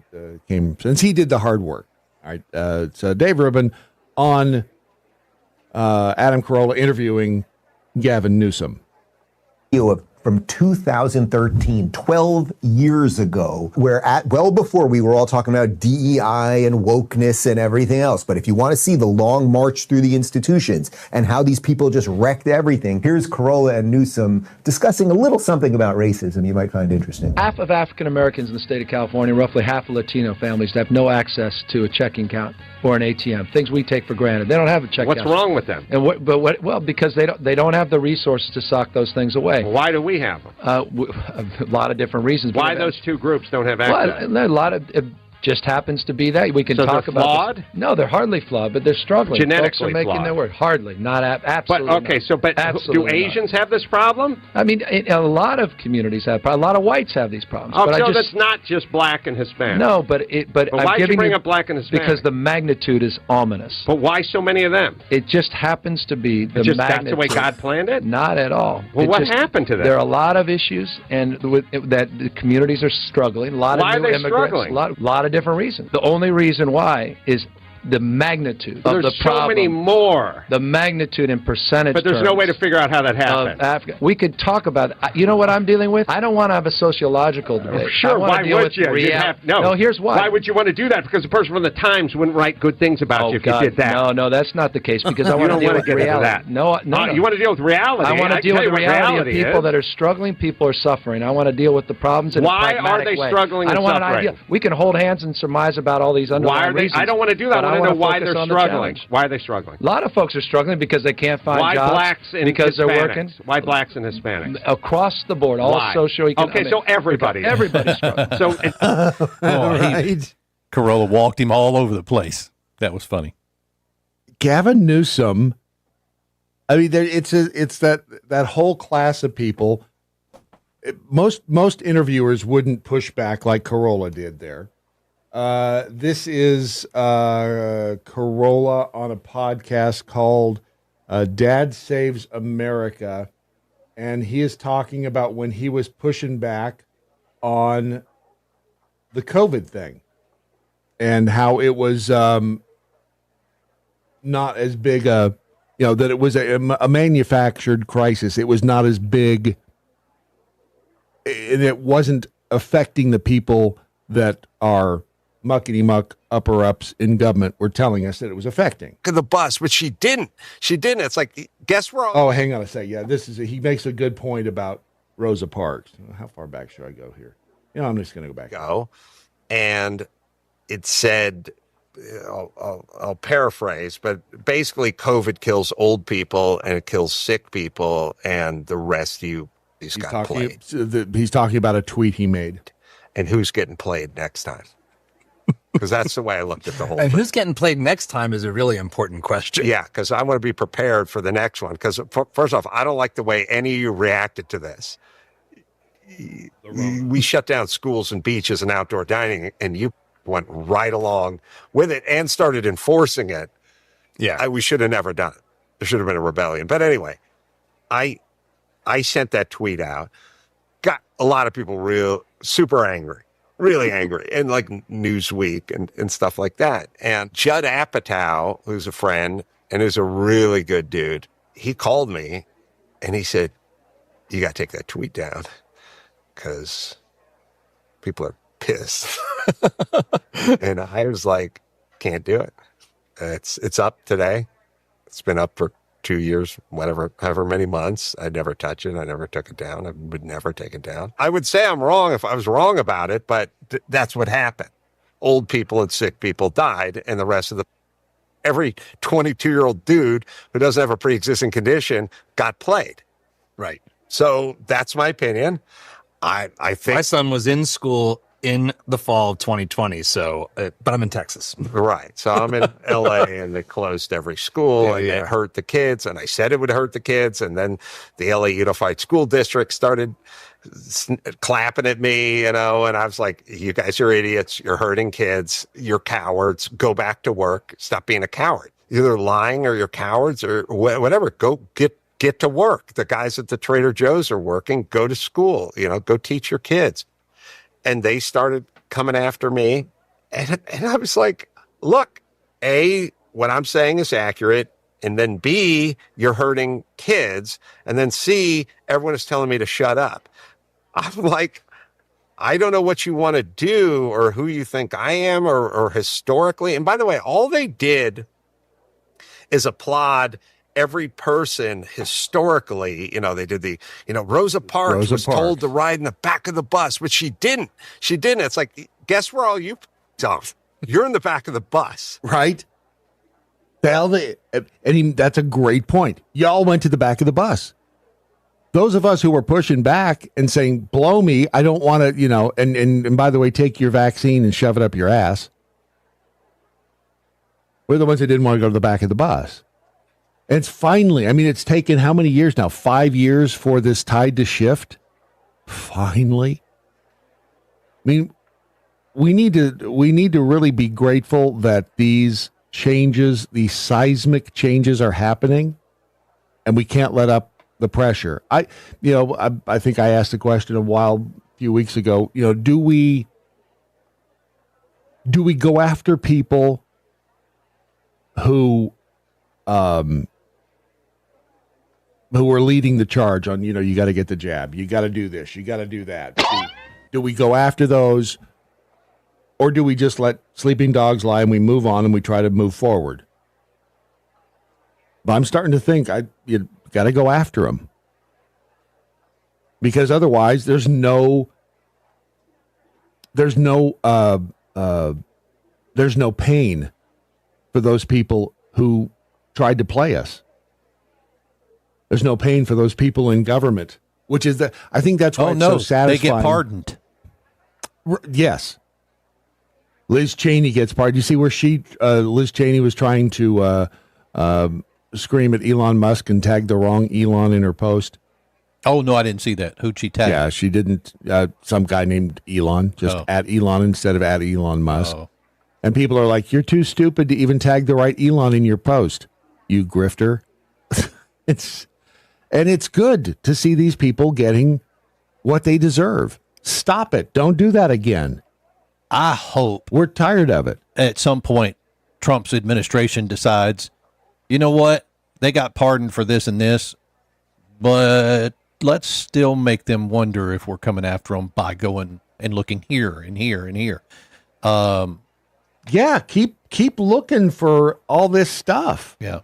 he did the hard work. All right. So Dave Rubin on Adam Carolla interviewing Gavin Newsom. From 2013, 12 years ago, well before we were all talking about DEI and wokeness and everything else. But if you want to see the long march through the institutions and how these people just wrecked everything, here's Carolla and Newsom discussing a little something about racism you might find interesting. Half of African Americans in the state of California, roughly half of Latino families, have no access to a checking account or an ATM, things we take for granted. They don't have a checking account. What's wrong with them? And well, because they don't have the resources to sock those things away. Well, why do we have them? A lot of different reasons. Why those two groups don't have access? Well, a lot of it just happens to be that. We can talk about flawed? No, they're hardly flawed, but they're struggling. Genetically Folks are making flawed. Their word. Hardly, not absolutely. But okay, not. Do Asians have this problem? I mean, a lot of communities have. A lot of whites have these problems. Oh, so that's not just black and Hispanic. No, but why did you bring up black and Hispanic? Because the magnitude is ominous. But why so many of them? It just happens to be the magnitude. That's the way God planned it? Not at all. Well, what happened to that? There are a lot of issues, and that the communities are struggling. A lot of new immigrants. Struggling? A lot of different reasons. The only reason why is the magnitude of the problem. There's so many more. The magnitude in percentage But there's no way to figure out how that happened. We could talk about it. You know what I'm dealing with? I don't want to have a sociological debate. Sure, why would you? No, here's why. Why would you want to do that? Because the person from the Times wouldn't write good things about you if you did that. No, that's not the case, because I want to deal with reality. No. You want to deal with reality. I want to deal with the reality of people that are struggling, people are suffering. I want to deal with the problems in a pragmatic way. Why are they struggling and suffering? We can hold hands and surmise about all these underlying reasons. I don't want to do that. want to know why they're struggling. Why are they struggling? A lot of folks are struggling because they can't find why jobs. Blacks and because Hispanics? They're working. Why blacks and Hispanics? Across the board, all socioeconomic. Okay, so everybody. Everybody's struggling. So, right. Corolla walked him all over the place. That was funny. Gavin Newsom. I mean, it's that whole class of people. Most interviewers wouldn't push back like Corolla did there. This is Corolla on a podcast called Dad Saves America, and he is talking about when he was pushing back on the COVID thing and how it was not as big that it was a manufactured crisis. It was not as big, and it wasn't affecting the people that are muckety-muck upper-ups in government were telling us that it was affecting. The bus, but she didn't. It's like, guess wrong. Oh, hang on a sec. Yeah, he makes a good point about Rosa Parks. How far back should I go here? I'm just going to go back. And it said, I'll paraphrase, but basically COVID kills old people and it kills sick people, and the rest of you got played. He's talking about a tweet he made. And who's getting played next time? Because that's the way I looked at the whole thing. And who's getting played next time is a really important question. Yeah, because I want to be prepared for the next one. Because first off, I don't like the way any of you reacted to this. We shut down schools and beaches and outdoor dining, and you went right along with it and started enforcing it. Yeah. We should have never done it. There should have been a rebellion. But anyway, I sent that tweet out. Got a lot of people super angry. Really angry, and like Newsweek and stuff like that. And Judd Apatow, who's a friend and is a really good dude, he called me and he said, "You got to take that tweet down because people are pissed." And I was like, "Can't do it. It's up today. It's been up for 2 years, however many months. I'd never touch it. I never took it down. I would never take it down. I would say I'm wrong if I was wrong about it, but that's what happened. Old people and sick people died, and the rest of every 22-year-old dude who doesn't have a pre-existing condition got played. Right. So that's my opinion. I think my son was in school in the fall of 2020, but I'm in Texas. Right. So I'm in LA, and they closed every school, and it hurt the kids, and I said it would hurt the kids, and then the LA Unified School District started clapping at me, and I was like, "You guys are idiots. You're hurting kids. You're cowards. Go back to work. Stop being a coward. You're either lying or you're cowards or whatever. Go get to work. The guys at the Trader Joe's are working. Go to school. Go teach your kids." And they started coming after me. And I was like, look, A, what I'm saying is accurate. And then B, you're hurting kids. And then C, everyone is telling me to shut up. I'm like, I don't know what you want to do or who you think I am or historically. And by the way, all they did is applaud every person historically. They did Rosa Parks was told to ride in the back of the bus, but she didn't. It's like, guess where all you off? You're in the back of the bus. Right. That's a great point. Y'all went to the back of the bus. Those of us who were pushing back and saying, blow me, I don't want to, and by the way, take your vaccine and shove it up your ass. We're the ones that didn't want to go to the back of the bus. And it's finally, it's taken how many years now? 5 years for this tide to shift? Finally. We need to really be grateful that these changes, these seismic changes are happening, and we can't let up the pressure. I think I asked a question a few weeks ago, do we go after people who are leading the charge on, you got to get the jab, you got to do this, you got to do that. Do we go after those, or do we just let sleeping dogs lie and we move on and we try to move forward? But I'm starting to think you got to go after them, because otherwise there's no pain for those people who tried to play us. There's no pain for those people in government, which is I think that's why it's so satisfying. They get pardoned. Yes. Liz Cheney gets pardoned. You see where Liz Cheney was trying to scream at Elon Musk and tag the wrong Elon in her post? Oh, no, I didn't see that. Who'd she tag? Yeah, she didn't. Some guy named Elon, just at Elon instead of at Elon Musk. Oh. And people are like, you're too stupid to even tag the right Elon in your post, you grifter. It's good to see these people getting what they deserve. Stop it. Don't do that again. I hope. We're tired of it. At some point, Trump's administration decides, you know what? They got pardoned for this and this, but let's still make them wonder if we're coming after them by going and looking here and here and here. Yeah, keep looking for all this stuff. Yeah.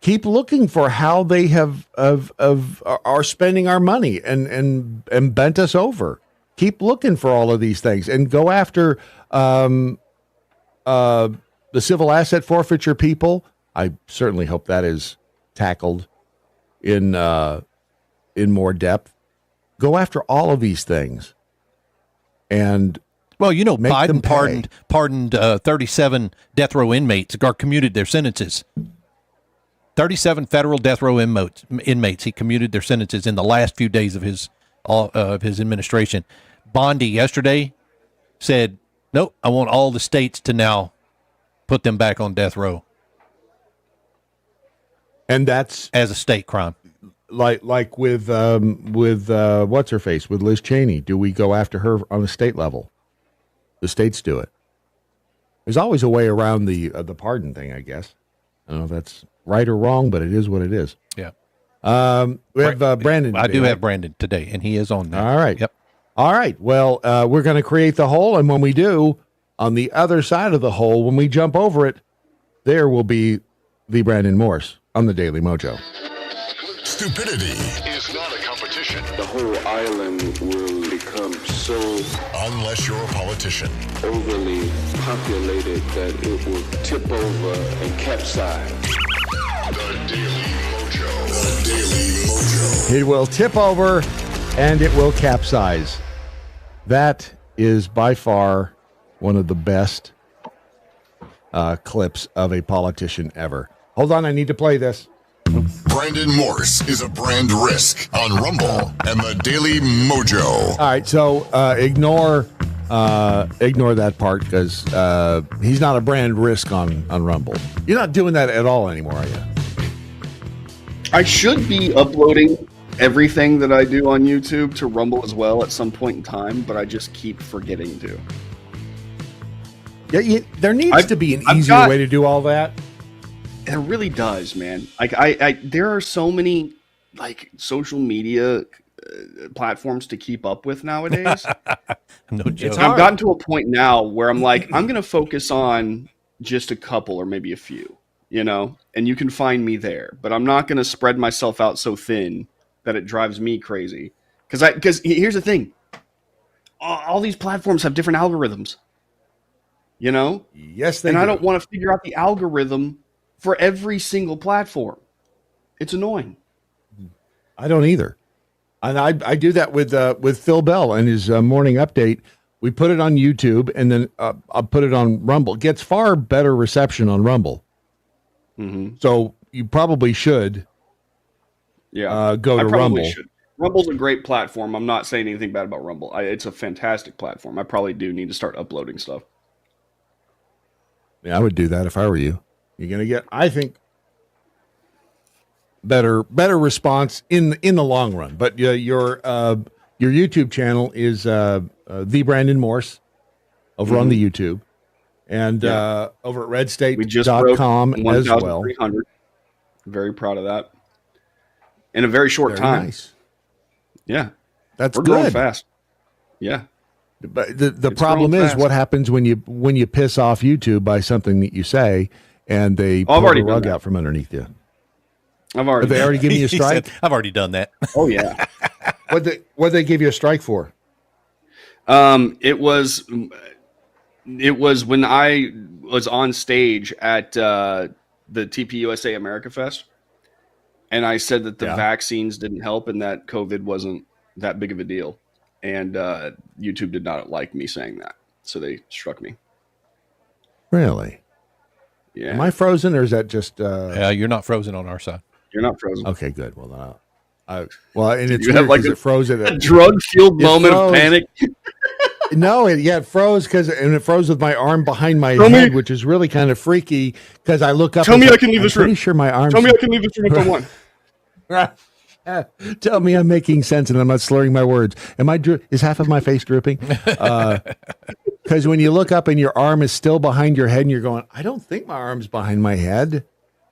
Keep looking for how they are spending our money and bent us over. Keep looking for all of these things and go after the civil asset forfeiture people. I certainly hope that is tackled in more depth. Go after all of these things, and Biden pardoned 37 death row inmates or commuted their sentences. 37 federal death row inmates. He commuted their sentences in the last few days of his administration. Bondi yesterday said, "Nope, I want all the states to now put them back on death row." And that's as a state crime. Like with what's her face, with Liz Cheney. Do we go after her on the state level? The states do it. There's always a way around the pardon thing, I guess. I don't know if that's right or wrong, but it is what it is. Yeah. We have Brandon. I do have Brandon today, and he is on there. All right. Yep. All right. Well, we're going to create the hole, and when we do, on the other side of the hole, when we jump over it, there will be the Brandon Morse on the Daily Mojo. Stupidity is not a competition. The whole island will become so... Unless you're a politician. ...overly populated that it will tip over and capsize. The Daily Mojo. The Daily Mojo. It will tip over and it will capsize. That is by far one of the best clips of a politician ever. Hold on, I need to play this. Brandon Morse is a brand risk on Rumble and the Daily Mojo. All right, so ignore that part because he's not a brand risk on Rumble. You're not doing that at all anymore, are you? I should be uploading everything that I do on YouTube to Rumble as well at some point in time, but I just keep forgetting to. Yeah, there needs to be an easier way to do all that. It really does, man. Like there are so many like social media platforms to keep up with nowadays. No joke. I've gotten to a point now where I'm like, I'm going to focus on just a couple or maybe a few, you know, and you can find me there, but I'm not going to spread myself out so thin that it drives me crazy. Because here's the thing. All these platforms have different algorithms, you know? Yes, they do. And I don't want to figure out the algorithm for every single platform. It's annoying. I don't either. And I do that with Phil Bell and his morning update. We put it on YouTube and then I'll put it on Rumble. It gets far better reception on Rumble. Mm-hmm. So you probably should go to Rumble. Should. Rumble's a great platform. I'm not saying anything bad about Rumble. It's a fantastic platform. I probably do need to start uploading stuff. Yeah, I would do that if I were you. You're going to get, I think, better response in the long run. But your YouTube channel is the Brandon Morse over on the YouTube, and over at redstate.com as well. Very proud of that. In a very short time. Nice. Yeah, we're growing good. fast. Yeah. But the problem is what happens when you piss off YouTube by something that you say and they pull the rug out from underneath you. Have they already given you a strike? I've already done that. Oh yeah. What they give you a strike for? It was when I was on stage at the TPUSA America Fest, and I said that the vaccines didn't help and that COVID wasn't that big of a deal. And YouTube did not like me saying that, so they struck me. Really? Yeah. Am I frozen, or is that just? Yeah, you're not frozen on our side. You're not frozen. Okay, good. Well, and it's you weird have like it froze at a drug-fueled moment of panic. No, it froze it froze with my arm behind my head, which is really kind of freaky because I look up. Tell me I can leave this room. I'm pretty sure my arm. Tell me I can leave this room if I want. Tell me I'm making sense and I'm not slurring my words. Is half of my face drooping? Because when you look up and your arm is still behind your head and you're going, I don't think my arm's behind my head.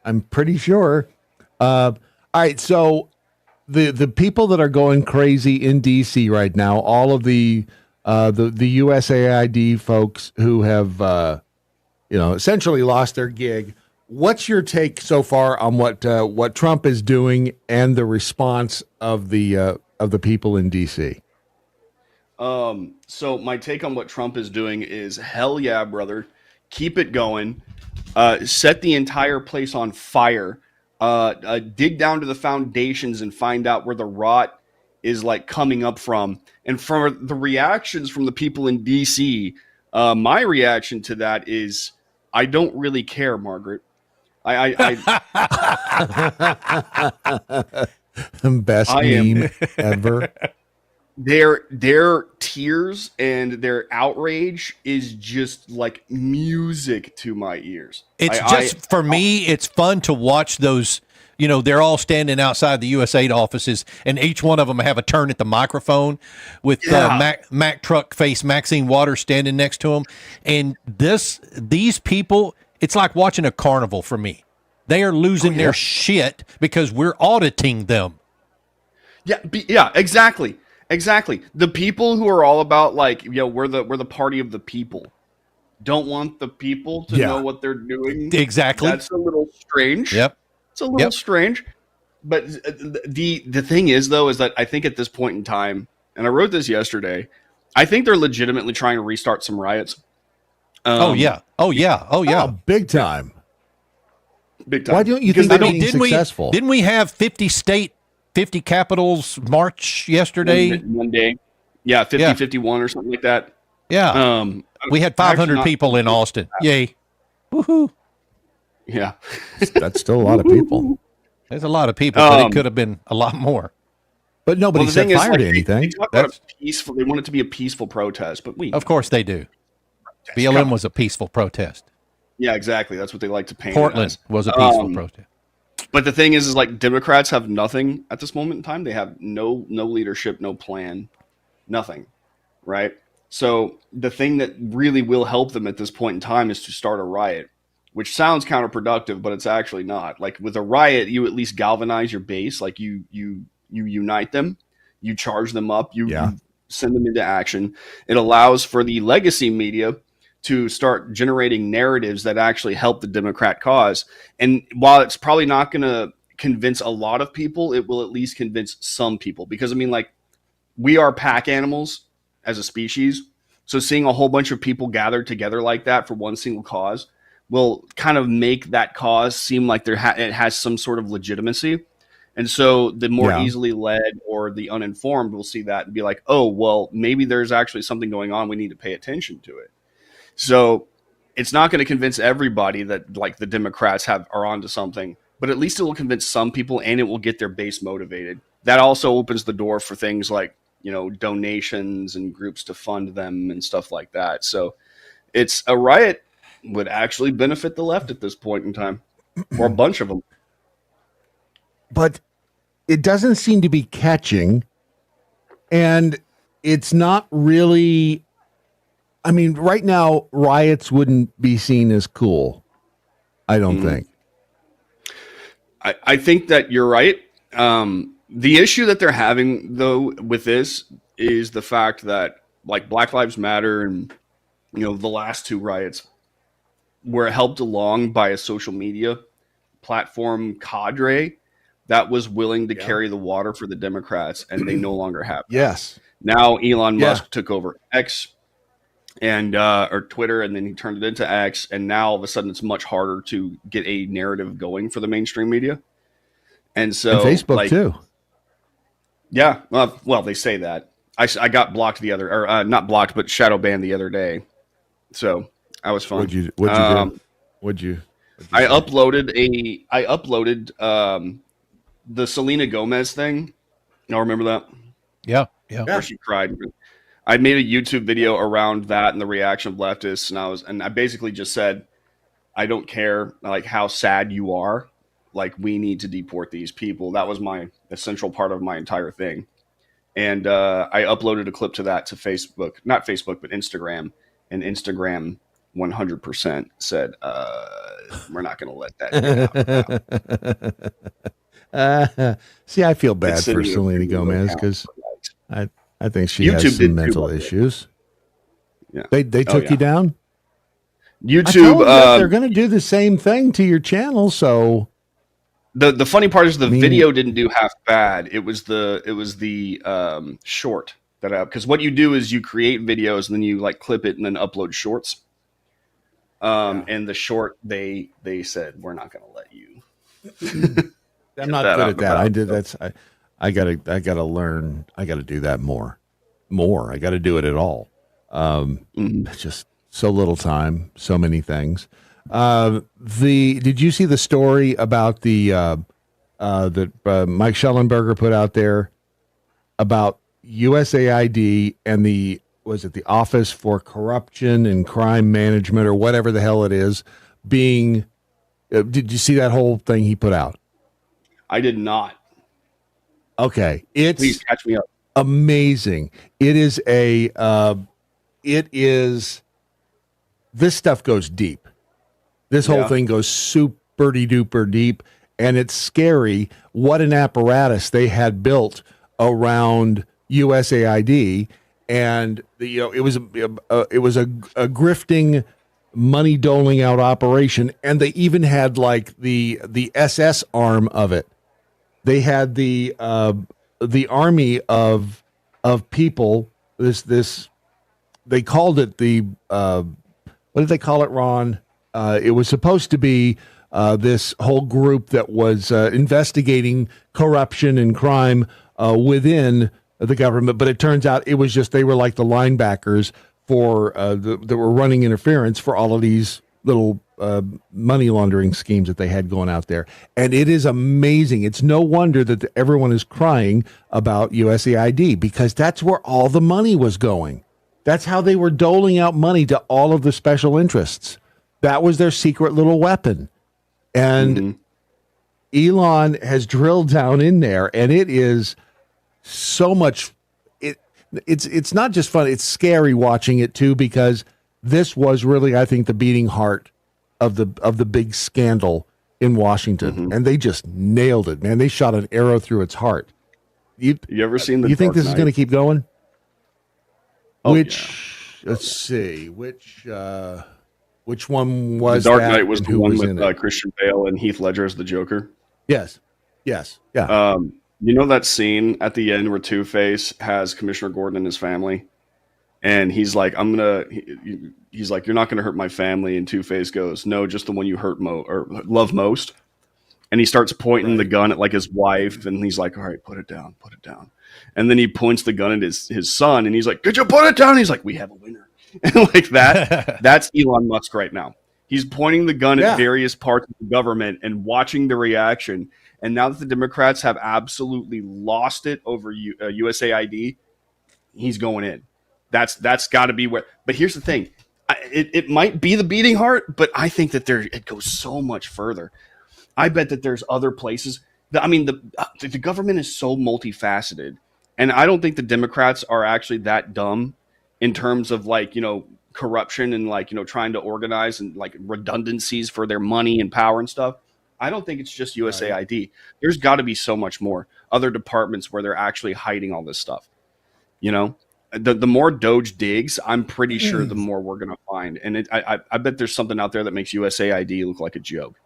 I'm pretty sure. All right, so the people that are going crazy in DC right now, all of the USAID folks who have essentially lost their gig. What's your take so far on what Trump is doing and the response of the people in DC? So my take on what Trump is doing is hell yeah, brother. Keep it going. Set the entire place on fire. Dig down to the foundations and find out where the rot is like coming up from. And from the reactions from the people in DC, my reaction to that is I don't really care, Margaret. Best meme ever. Their tears and their outrage is just like music to my ears. It's for me, it's fun to watch those. They're all standing outside the USAID offices, and each one of them have a turn at the microphone with Mack truck face Maxine Waters standing next to them. And these people, it's like watching a carnival for me. They are losing their shit because we're auditing them. Yeah, exactly. The people who are all about we're the party of the people don't want the people to know what they're doing. Exactly. That's a little strange. Yep. It's a little strange. But the thing is, though, is that I think at this point in time, and I wrote this yesterday, I think they're legitimately trying to restart some riots. Oh, yeah. Big time. Big time. Why don't you think they're being successful? Didn't we have 50 capitals march yesterday? Monday. Yeah, 51 or something like that. Yeah. We had 500 people in Austin. Yay. Woohoo. Yeah. That's still a lot of people. There's a lot of people, but it could have been a lot more. But nobody set fire to anything. They talk about peaceful. They want it to be a peaceful protest, but of course they do. BLM was a peaceful protest. Yeah, exactly. That's what they like to paint. Portland was a peaceful protest. But the thing is like Democrats have nothing at this moment in time. They have no leadership, no plan, nothing, right? So the thing that really will help them at this point in time is to start a riot, which sounds counterproductive, but it's actually not. Like with a riot, you at least galvanize your base. Like you unite them, you charge them up, you send them into action. It allows for the legacy media to start generating narratives that actually help the Democrat cause. And while it's probably not going to convince a lot of people, it will at least convince some people. Because, I mean, like, we are pack animals as a species. So seeing a whole bunch of people gathered together like that for one single cause will kind of make that cause seem like it has some sort of legitimacy. And so the more easily led or the uninformed will see that and be like, oh, well, maybe there's actually something going on. We need to pay attention to it. So it's not going to convince everybody that like the Democrats are onto something, but at least it will convince some people and it will get their base motivated. That also opens the door for things like, donations and groups to fund them and stuff like that. So it's a riot would actually benefit the left at this point in time, or a bunch of them. But it doesn't seem to be catching, and it's not really. I mean, right now, riots wouldn't be seen as cool. I don't think. I think that you're right. The issue that they're having, though, with this is the fact that, like, Black Lives Matter and, the last two riots were helped along by a social media platform cadre that was willing to carry the water for the Democrats, and they no longer have that. Yes. Now Elon Musk took over X. and or Twitter, and then he turned it into X, and now all of a sudden it's much harder to get a narrative going for the mainstream media. And so, and Facebook too. Yeah, well, they say that. I got blocked not blocked, but shadow banned the other day. So I was fine. What'd you do? What'd you I uploaded the Selena Gomez thing. Y'all remember that? Yeah. Where she cried. I made a YouTube video around that and the reaction of leftists, and I basically just said, I don't care like how sad you are, like we need to deport these people. That was my essential part of my entire thing. And I uploaded a clip to that to Facebook, not Facebook, but Instagram, and Instagram 100% said, we're not going to let that get out. See, I feel bad for Selena Gomez because I think she YouTube has some mental issues. Yeah. They took you down? YouTube, they're going to do the same thing to your channel, so... The funny part is video didn't do half bad. It was the short that because what you do is you create videos and then you like clip it and then upload shorts. And the short they said we're not going to let you. I'm not good at that. I did that's I gotta learn. I gotta do that more. I gotta do it at all. It's just so little time, so many things. Did you see the story about the that Mike Schellenberger put out there about USAID and the Office for Corruption and Crime Management or whatever the hell it is being? Did you see that whole thing he put out? I did not. Okay, please catch me up. Amazing. It is this stuff goes deep. This whole thing goes super duper deep, and it's scary what an apparatus they had built around USAID, and it was a grifting, money doling out operation, and they even had like the SS arm of it. They had the army of people. This they called it the what did they call it, Ron? It was supposed to be this whole group that was investigating corruption and crime within the government, but it turns out it was just they were like the linebackers for that were running interference for all of these little money laundering schemes that they had going out there. And it is amazing. It's no wonder that everyone is crying about USAID because that's where all the money was going. That's how they were doling out money to all of the special interests. That was their secret little weapon. And Elon has drilled down in there, and it is so much. It's not just fun. It's scary watching it too, because this was really, I think, the beating heart of the big scandal in Washington, and they just nailed it, man. They shot an arrow through its heart. You ever seen the? You think this is going to keep going? Oh, let's see, which one was The Dark that, Knight was and the who one was with in it? Christian Bale and Heath Ledger as the Joker. Yes, yeah. You know that scene at the end where Two-Face has Commissioner Gordon and his family, and he's like, he's like, "You're not gonna hurt my family," and Two-Face goes, "No, just the one you hurt or love most." And he starts pointing the gun at like his wife, and he's like, "All right, put it down." And then he points the gun at his son, and he's like, "Could you put it down?" He's like, "We have a winner." And like that, that's Elon Musk right now. He's pointing the gun at various parts of the government and watching the reaction. And now that the Democrats have absolutely lost it over USAID, he's going in. That's got to be where. But here's the thing: it might be the beating heart, but I think that it goes so much further. I bet that there's other places. The government is so multifaceted, and I don't think the Democrats are actually that dumb in terms of corruption and trying to organize and redundancies for their money and power and stuff. I don't think it's just USAID. Right. There's got to be so much more other departments where they're actually hiding all this stuff. The more Doge digs, I'm pretty sure the more we're going to find. And I bet there's something out there that makes USAID look like a joke.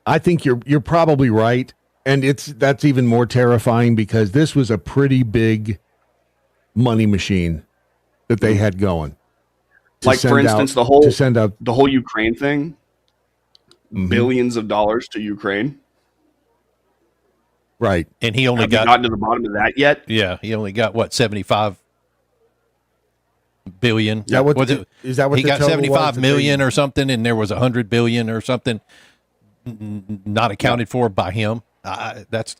I think you're probably right, and that's even more terrifying because this was a pretty big money machine. that they had going. Like, for instance, the whole Ukraine thing, billions of dollars to Ukraine. Right. And he only Have you gotten to the bottom of that yet? Yeah, he only got, what, 75 billion? Is that what he got 75 million or something, and there was 100 billion or something not accounted for by him. That's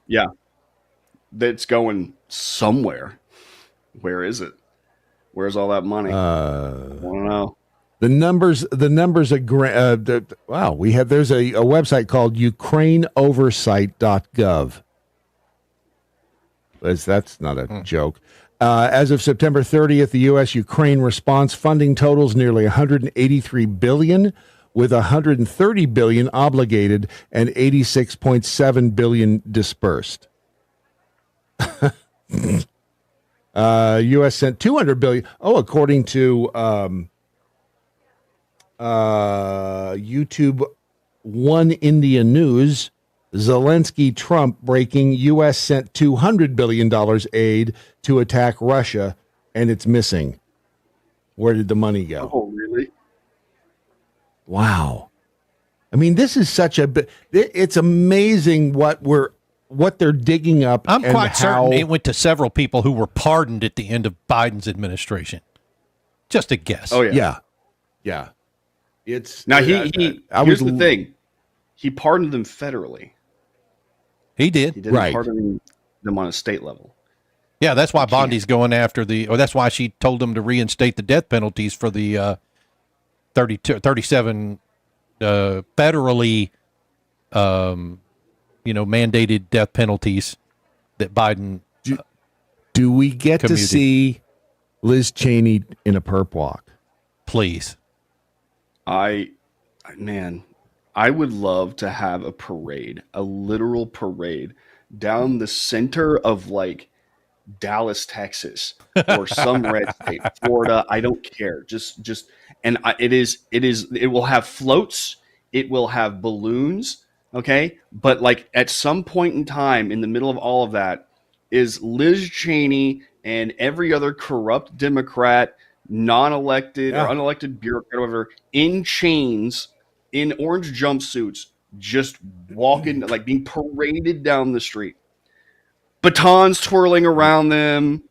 going somewhere. Where is it? Where's all that money? I don't know. The numbers wow, there's a website called ukraineoversight.gov. That's not a joke. As of September 30th, the U.S.-Ukraine response funding totals nearly $183 billion, with $130 billion obligated and $86.7 billion dispersed. U.S. sent $200 billion. According to YouTube One India News, Zelensky Trump breaking, U.S. sent $200 billion aid to attack Russia, and it's missing. Where did the money go? Oh, really? Wow. I mean, this is it's amazing what they're digging up. I'm quite certain it went to several people who were pardoned at the end of Biden's administration. Just a guess. Oh, yeah. Yeah. It's now here's the thing. He pardoned them federally. He did. He didn't pardon them on a state level. Yeah, that's why Bondi's going after that's why she told him to reinstate the death penalties for the 37 federally mandated death penalties that Biden do we get to see Liz Cheney in a perp walk? Please. I would love to have a parade, a literal parade down the center of like Dallas, Texas, or some red state, Florida. I don't care. It will have floats. It will have balloons. Okay. But like at some point in time in the middle of all of that is Liz Cheney and every other corrupt Democrat, non-elected or unelected bureaucrat, whatever, in chains, in orange jumpsuits, just walking, like being paraded down the street. Batons twirling around them,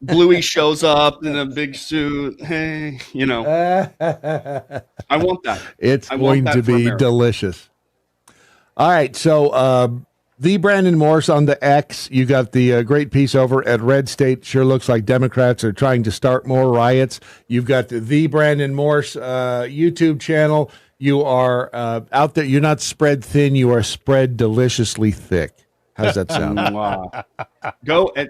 Bluey shows up in a big suit. Hey, I want that. It's going to be delicious. All right. So, the Brandon Morse on the X, you got the great piece over at Red State. Sure looks like Democrats are trying to start more riots. You've got the Brandon Morse YouTube channel. You are out there. You're not spread thin. You are spread deliciously thick. How's that sound? Wow. Go to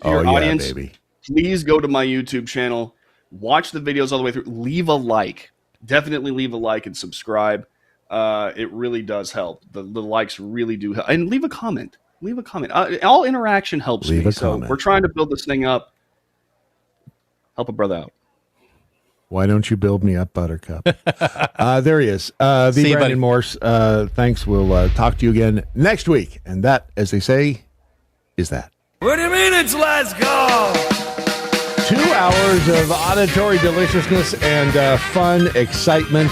your audience. Baby. Please go to my YouTube channel. Watch the videos all the way through. Leave a like. Definitely leave a like and subscribe. It really does help. The likes really do help. And leave a comment. All interaction helps me. So we're trying to build this thing up. Help a brother out. Why don't you build me up, Buttercup? There he is. The Brandon Morse. Thanks. We'll talk to you again next week. And that, as they say, is that. What do you mean it's let's go? 2 hours of auditory deliciousness and fun, excitement,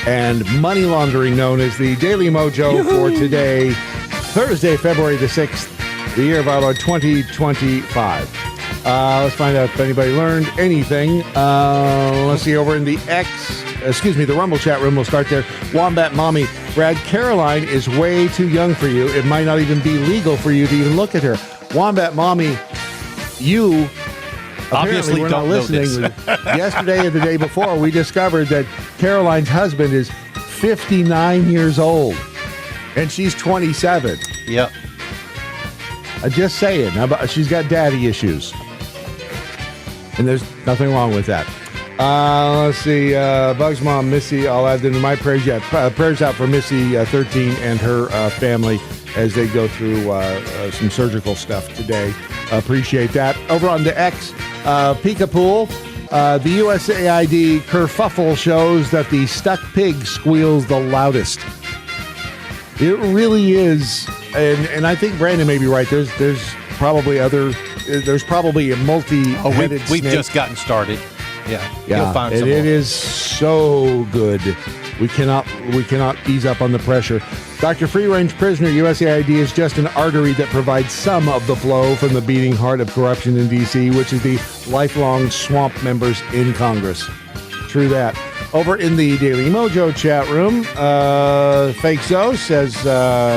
and money laundering, known as the Daily MoJo for today, Thursday, February the 6th, the year of our Lord 2025. Let's find out if anybody learned anything. Let's see, over in the the Rumble chat room, we'll start there. Wombat Mommy, Brad, Caroline is way too young for you. It might not even be legal for you to even look at her. Wombat Mommy, you obviously were don't not listening. Yesterday and the day before, we discovered that Caroline's husband is 59 years old, and she's 27. Yep. I'm just saying, she's got daddy issues. And there's nothing wrong with that. Let's see. Bugs Mom, Missy, I'll add into my prayers. Yeah, prayers out for Missy, 13, and her family as they go through some surgical stuff today. Appreciate that. Over on the X, Pika Pool, the USAID kerfuffle shows that the stuck pig squeals the loudest. It really is. And I think Brandon may be right. There's probably other there's probably a multi-headed we've snake. just gotten started. Yeah, you'll find and some it more. is so good. We cannot ease up on the pressure. Dr. Free Range Prisoner, USAID is just an artery that provides some of the flow from the beating heart of corruption in D.C., which is the lifelong swamp members in Congress. True that. Over in the Daily MoJo chat room, Fake Zoe says,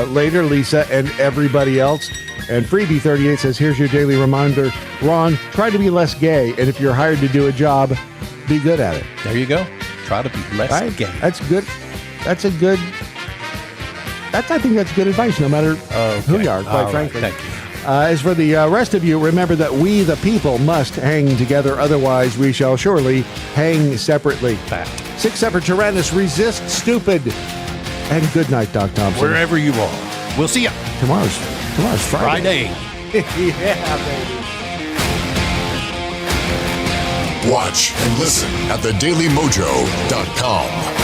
later, Lisa and everybody else. And Freebie38 says, here's your daily reminder. Ron, try to be less gay. And if you're hired to do a job, be good at it. There you go. Try to be less gay. That's good. I think that's good advice, no matter who you are, quite frankly. Thank you. As for the rest of you, remember that we, the people, must hang together. Otherwise, we shall surely hang separately. Fact. 6 separate Tyrannus, resist stupid. And good night, Doc Thompson. Wherever you are. We'll see you. Tomorrow's Friday. Yeah, baby. Watch and listen at thedailymojo.com.